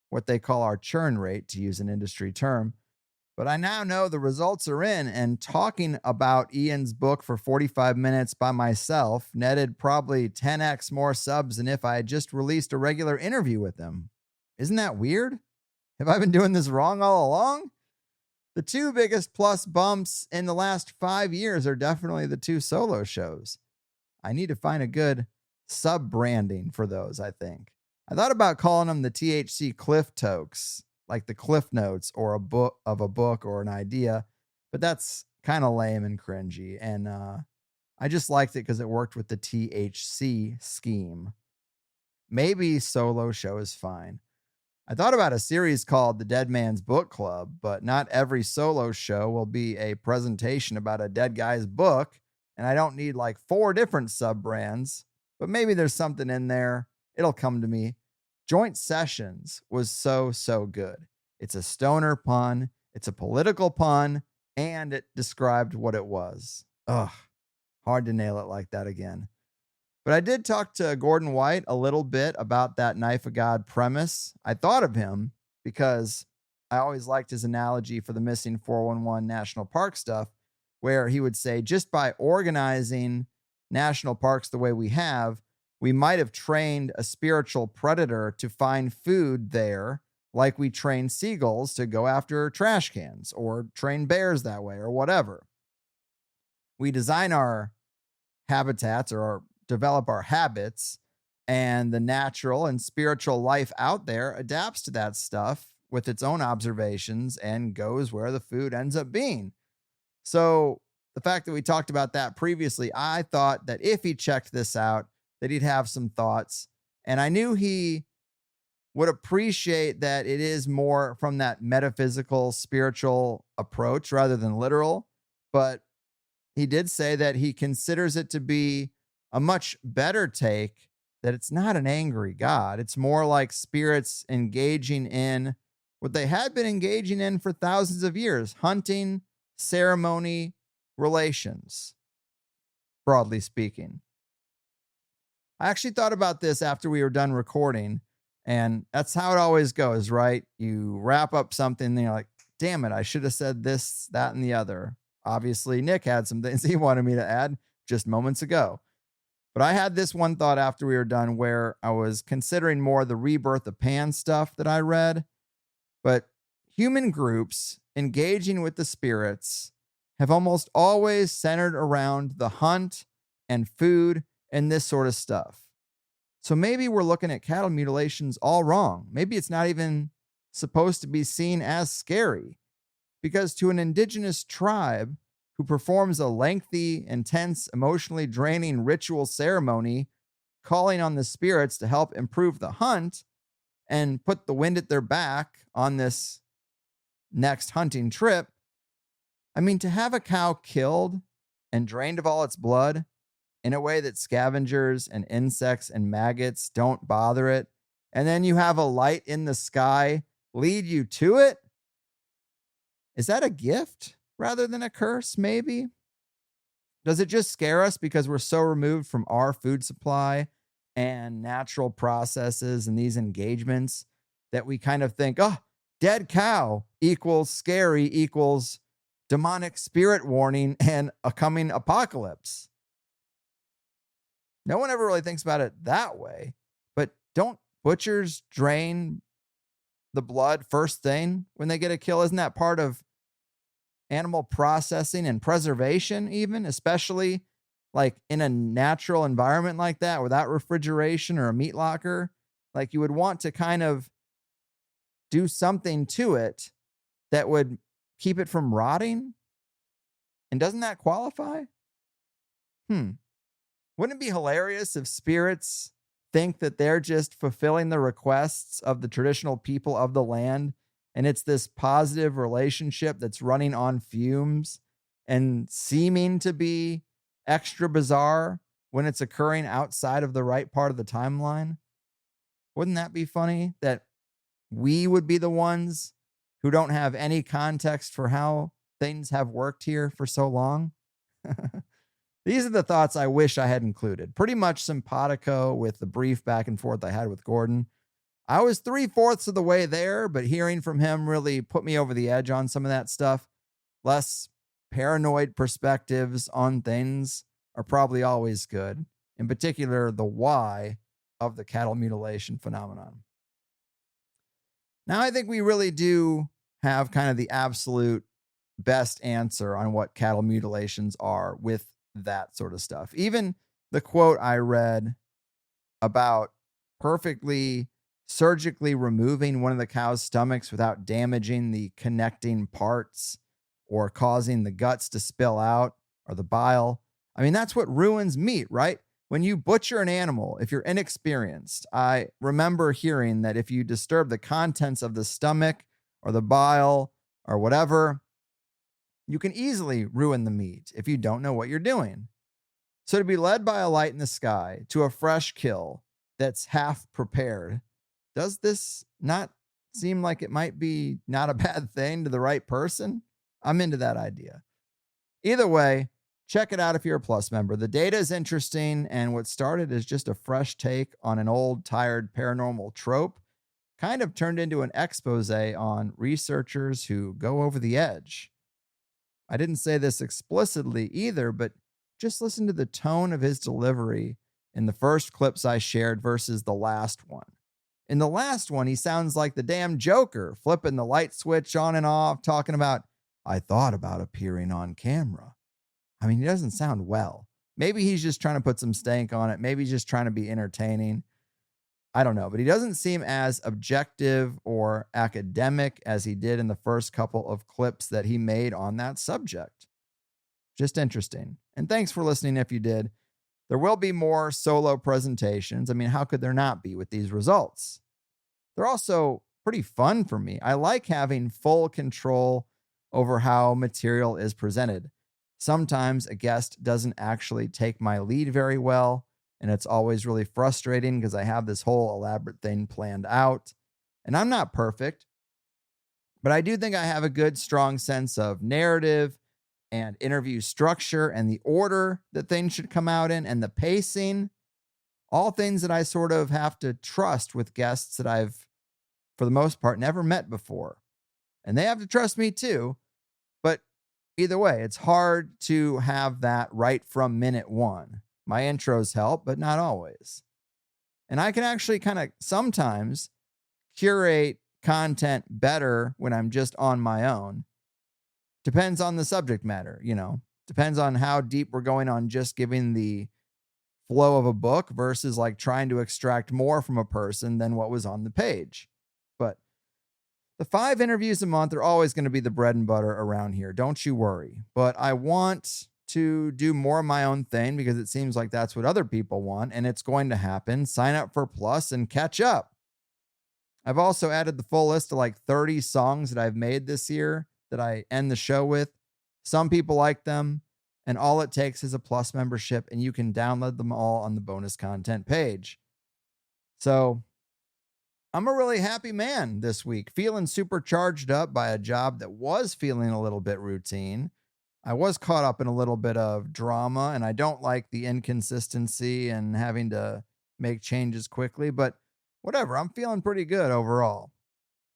what they call our churn rate, to use an industry term. But I now know the results are in, and talking about Ian's book for 45 minutes by myself netted probably 10x more subs than if I had just released a regular interview with him. Isn't that weird? Have I been doing this wrong all along? The two biggest Plus bumps in the last 5 years are definitely the two solo shows. I need to find a good sub-branding for those, I think. I thought about calling them the THC Cliff Tokes, like the Cliff Notes or a book or an idea, but that's kind of lame and cringy. And I just liked it because it worked with the THC scheme. Maybe solo show is fine. I thought about a series called The Dead Man's Book Club, but not every solo show will be a presentation about a dead guy's book, and I don't need like 4 different sub-brands, but maybe there's something in there. It'll come to me. Joint Sessions was so good. It's a stoner pun, it's a political pun, and it described what it was. Ugh, hard to nail it like that again. But I did talk to Gordon White a little bit about that Knife of God premise. I thought of him because I always liked his analogy for the missing 411 national park stuff, where he would say, just by organizing national parks the way we have, we might have trained a spiritual predator to find food there, like we train seagulls to go after trash cans or train bears that way or whatever. We design our habitats or develop our habits, and the natural and spiritual life out there adapts to that stuff with its own observations and goes where the food ends up being. So the fact that we talked about that previously, I thought that if he checked this out, that he'd have some thoughts. And I knew he would appreciate that it is more from that metaphysical, spiritual approach rather than literal. But he did say that he considers it to be a much better take, that it's not an angry God. It's more like spirits engaging in what they had been engaging in for thousands of years: hunting, ceremony, relations, broadly speaking. I actually thought about this after we were done recording, and that's how it always goes, right? You wrap up something and you're like, damn it, I should have said this, that, and the other. Obviously, Nick had some things he wanted me to add just moments ago. But I had this one thought after we were done where I was considering more the Rebirth of Pan stuff that I read. But human groups engaging with the spirits have almost always centered around the hunt and food and this sort of stuff. So maybe we're looking at cattle mutilations all wrong. Maybe it's not even supposed to be seen as scary, because to an indigenous tribe who performs a lengthy, intense, emotionally draining ritual ceremony, calling on the spirits to help improve the hunt and put the wind at their back on this next hunting trip, I mean, to have a cow killed and drained of all its blood in a way that scavengers and insects and maggots don't bother it, and then you have a light in the sky lead you to it? Is that a gift rather than a curse, maybe? Does it just scare us because we're so removed from our food supply and natural processes and these engagements that we kind of think, oh, dead cow equals scary equals demonic spirit warning and a coming apocalypse? No one ever really thinks about it that way. But don't butchers drain the blood first thing when they get a kill? Isn't that part of animal processing and preservation, even, especially like in a natural environment like that without refrigeration or a meat locker? Like, you would want to kind of do something to it that would keep it from rotting? And doesn't that qualify? Wouldn't it be hilarious if spirits think that they're just fulfilling the requests of the traditional people of the land, and it's this positive relationship that's running on fumes and seeming to be extra bizarre when it's occurring outside of the right part of the timeline? Wouldn't that be funny that we would be the ones who don't have any context for how things have worked here for so long? These are the thoughts I wish I had included. Pretty much simpatico with the brief back and forth I had with Gordon. I was 3/4 of the way there, but hearing from him really put me over the edge on some of that stuff. Less paranoid perspectives on things are probably always good, in particular, the why of the cattle mutilation phenomenon. Now, I think we really do have kind of the absolute best answer on what cattle mutilations are with that sort of stuff. Even the quote I read about perfectly surgically removing one of the cow's stomachs without damaging the connecting parts or causing the guts to spill out or the bile. I mean, that's what ruins meat, right? When you butcher an animal, if you're inexperienced, I remember hearing that if you disturb the contents of the stomach or the bile or whatever, you can easily ruin the meat if you don't know what you're doing. So to be led by a light in the sky to a fresh kill that's half prepared, does this not seem like it might be not a bad thing to the right person? I'm into that idea. Either way, check it out if you're a Plus member. The data is interesting, and what started as just a fresh take on an old, tired paranormal trope kind of turned into an expose on researchers who go over the edge. I didn't say this explicitly either, but just listen to the tone of his delivery in the first clips I shared versus the last one. In the last one, he sounds like the damn Joker, flipping the light switch on and off, talking about, I thought about appearing on camera. I mean, he doesn't sound well. Maybe he's just trying to put some stank on it. Maybe he's just trying to be entertaining. I don't know, but he doesn't seem as objective or academic as he did in the first couple of clips that he made on that subject. Just interesting. And thanks for listening if you did. There will be more solo presentations. I mean, how could there not be with these results? They're also pretty fun for me. I like having full control over how material is presented. Sometimes a guest doesn't actually take my lead very well, and it's always really frustrating because I have this whole elaborate thing planned out. And I'm not perfect, but I do think I have a good, strong sense of narrative and interview structure and the order that things should come out in and the pacing. All things that I sort of have to trust with guests that I've, for the most part, never met before. And they have to trust me too. But either way, it's hard to have that right from minute one. My intros help, but not always. And I can actually kind of sometimes curate content better when I'm just on my own. Depends on the subject matter, Depends on how deep we're going on just giving the flow of a book versus like trying to extract more from a person than what was on the page. But the 5 interviews a month are always going to be the bread and butter around here. Don't you worry. But I want to do more of my own thing because it seems like that's what other people want, and it's going to happen. Sign up for Plus and catch up. I've also added the full list of like 30 songs that I've made this year that I end the show with. Some people like them, and all it takes is a Plus membership, and you can download them all on the bonus content page. So I'm a really happy man this week, feeling super charged up by a job that was feeling a little bit routine. I was caught up in a little bit of drama, and I don't like the inconsistency and having to make changes quickly, but whatever, I'm feeling pretty good overall.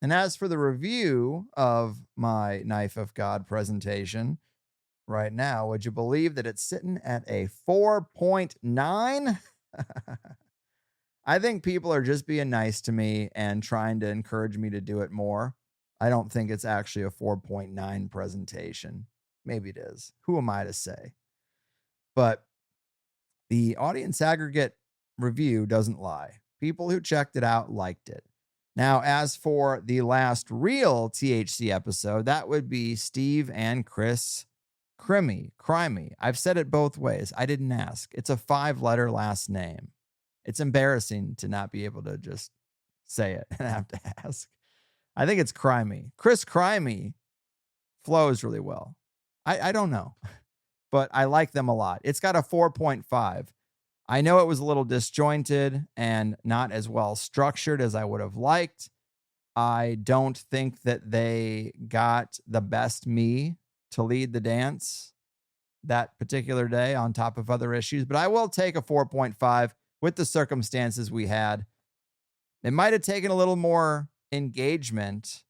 And as for the review of my Knife of God presentation right now, would you believe that it's sitting at a 4.9? I think people are just being nice to me and trying to encourage me to do it more. I don't think it's actually a 4.9 presentation. Maybe it is. Who am I to say? But the audience aggregate review doesn't lie. People who checked it out liked it. Now, as for the last real THC episode, that would be Steve and Chris Crimey. I've said it both ways. I didn't ask. It's a 5-letter last name. It's embarrassing to not be able to just say it and have to ask. I think it's Crimey. Chris Crimey flows really well. I don't know, but I like them a lot. It's got a 4.5. I know it was a little disjointed and not as well structured as I would have liked. I don't think that they got the best me to lead the dance that particular day on top of other issues, but I will take a 4.5 with the circumstances we had. It might have taken a little more engagement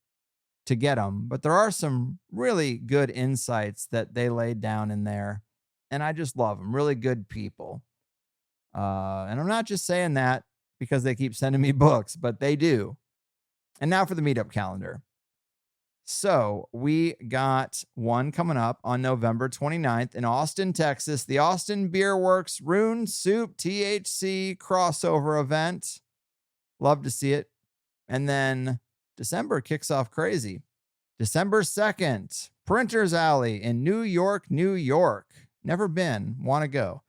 to get them, but there are some really good insights that they laid down in there, and I just love them. Really good people. And I'm not just saying that because they keep sending me books, but they do. And now for the meetup calendar. So we got one coming up on November 29th in Austin, Texas, the Austin Beer Works Rune Soup THC crossover event. Love to see it. And then December kicks off crazy. December 2nd, Printer's Alley in New York, New York. Never been, want to go.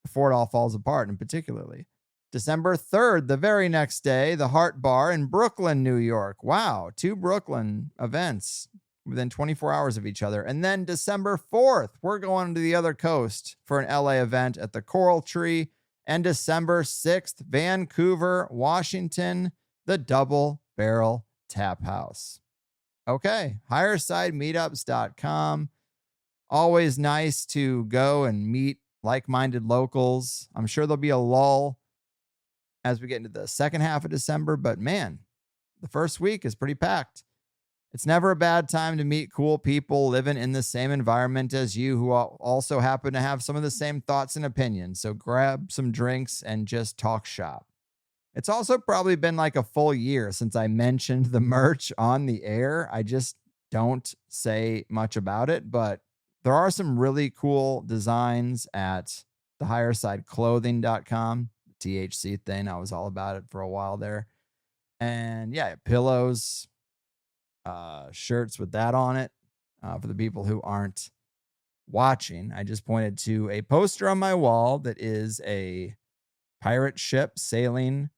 Before it all falls apart, and particularly. December 3rd, the very next day, the Heart Bar in Brooklyn, New York. Wow, 2 Brooklyn events within 24 hours of each other. And then December 4th, we're going to the other coast for an LA event at the Coral Tree. And December 6th, Vancouver, Washington, the Double Barrel Tap House. Okay, highersidemeetups.com. Always nice to go and meet like-minded locals. I'm sure there'll be a lull as we get into the second half of December, but man, the first week is pretty packed. It's never a bad time to meet cool people living in the same environment as you who also happen to have some of the same thoughts and opinions. So grab some drinks and just talk shop. It's also probably been like a full year since I mentioned the merch on the air. I just don't say much about it, but there are some really cool designs at the highersideclothing.com. THC thing. I was all about it for a while there. And yeah, pillows, shirts with that on it. For the people who aren't watching, I just pointed to a poster on my wall that is a pirate ship sailing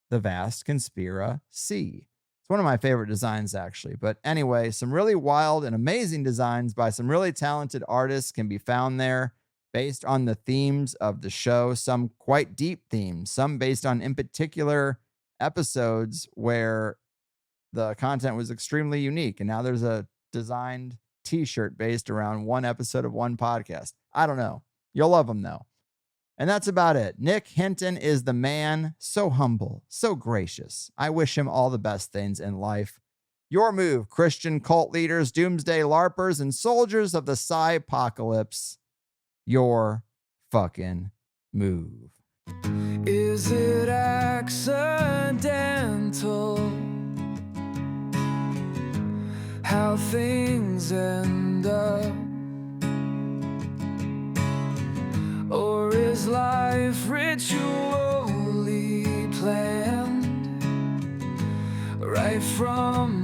the vast Conspira Sea. It's one of my favorite designs, actually. But anyway, some really wild and amazing designs by some really talented artists can be found there based on the themes of the show. Some quite deep themes, some based on in particular episodes where the content was extremely unique. And now there's a designed t-shirt based around one episode of one podcast. I don't know. You'll love them, though. And that's about it. Nick Hinton is the man, so humble, so gracious. I wish him all the best things in life. Your move, Christian cult leaders, doomsday LARPers, and soldiers of the Psypocalypse. Your fucking move. Is it accidental how things end up? Or is life ritually planned right from